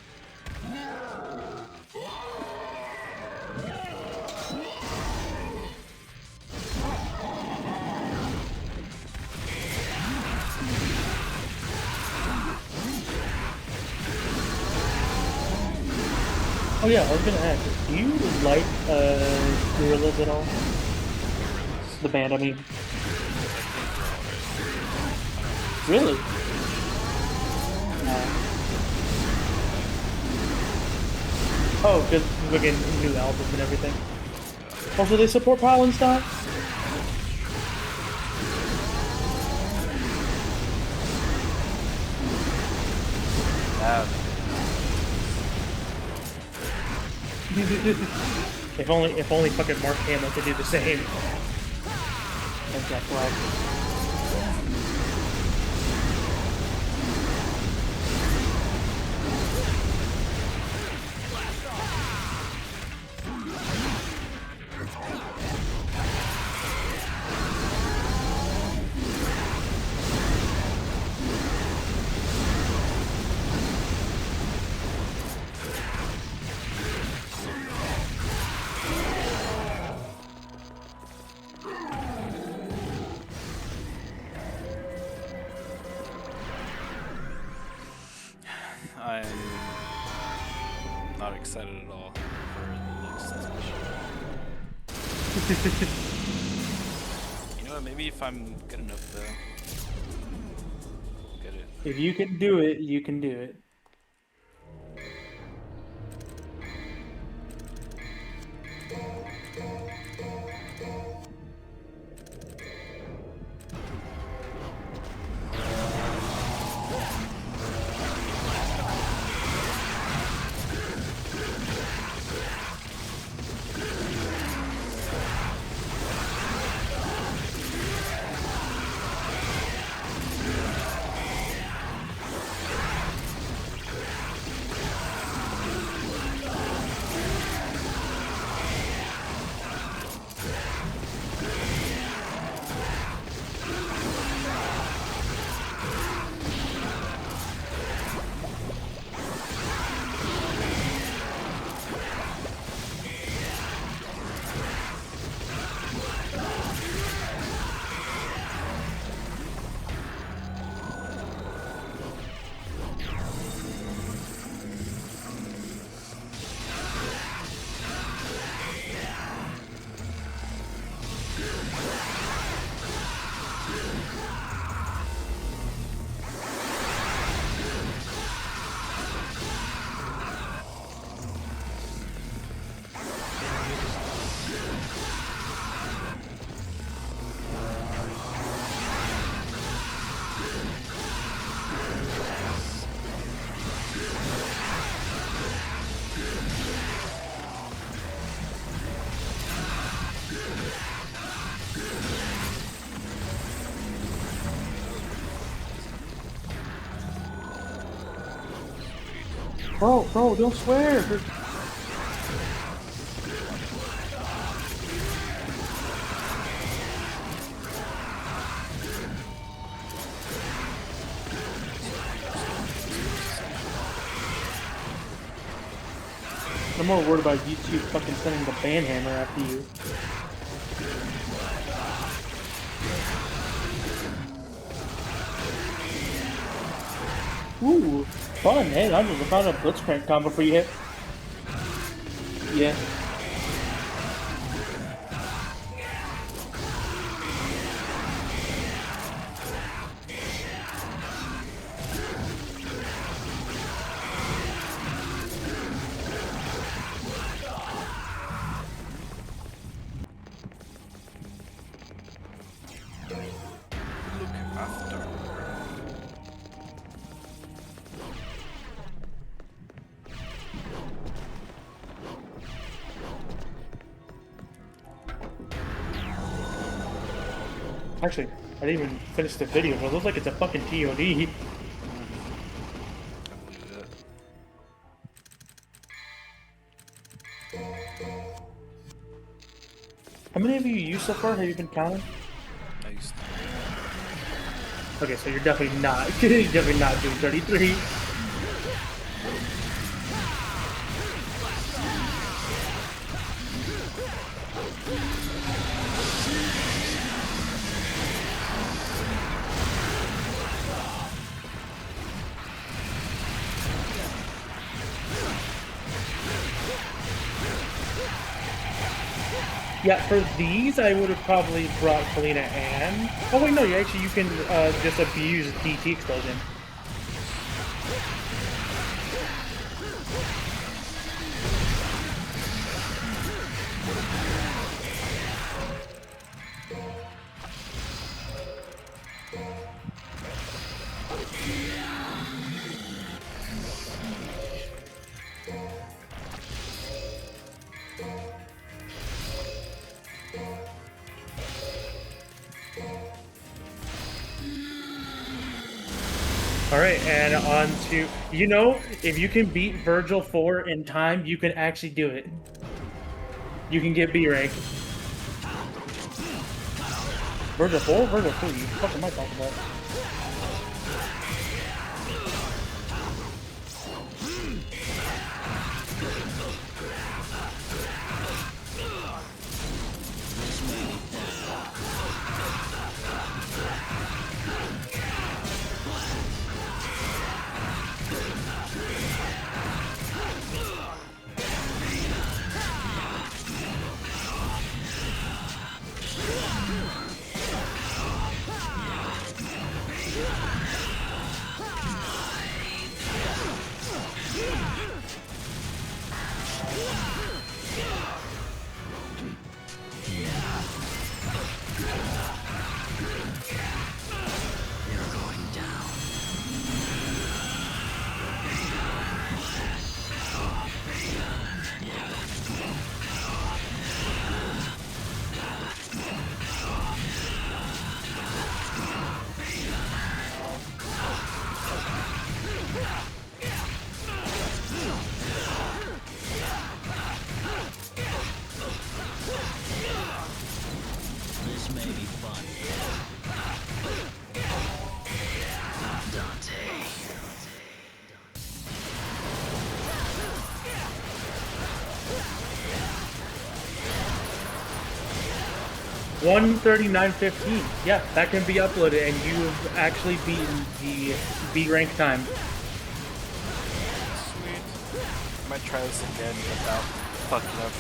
Oh yeah, I was gonna ask, do you like Gorillas at all? The band, I mean. Really? Oh, because we're getting a new album and everything. Also, they support Palenstein? If only fucking Mark Hamill could do the same. Thanks, Jack Black. excited at all for the next mission. You know what? Maybe if I'm good enough though, I'll get it. If you can do it, you can do it. Bro, don't swear. I'm more worried about YouTube fucking sending the ban hammer after you. Ooh, fun. Hey, I just found a blitzcrank combo for you hit. Yeah. Look after. Actually, I didn't even finish the video, but it looks like it's a fucking TOD. I believe it. How many of you used so far? Have you been counting? I used to. Okay, so you're definitely not. You're definitely not doing 33. Yeah, for these, I would have probably brought Kalina and... Oh, wait, no, you can just abuse DT Explosion. Alright, and on to... You know, if you can beat Virgil 4 in time, you can actually do it. You can get B rank. Virgil 4? Virgil 3? What the fuck am I talking about? 1:39:15. Yeah, that can be uploaded, and you've actually beaten the B rank time. Sweet. Might try this again without fucking up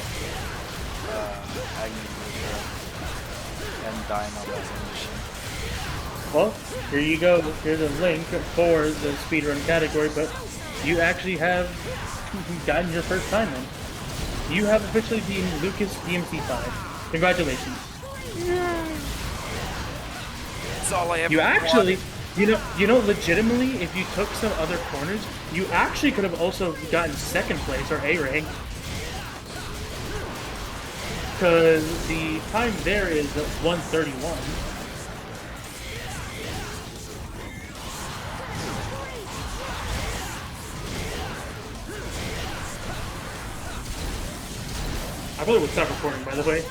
Agni and dying on that same mission. Well, here you go. Here's a link for the speedrun category, but you actually have gotten your first time in. You have officially beaten Lucas DMC5. Congratulations. That's all I ever You actually, wanted. legitimately, if you took some other corners, you actually could have also gotten second place or A rank. Because the time there is 1:31. I probably would stop recording, by the way.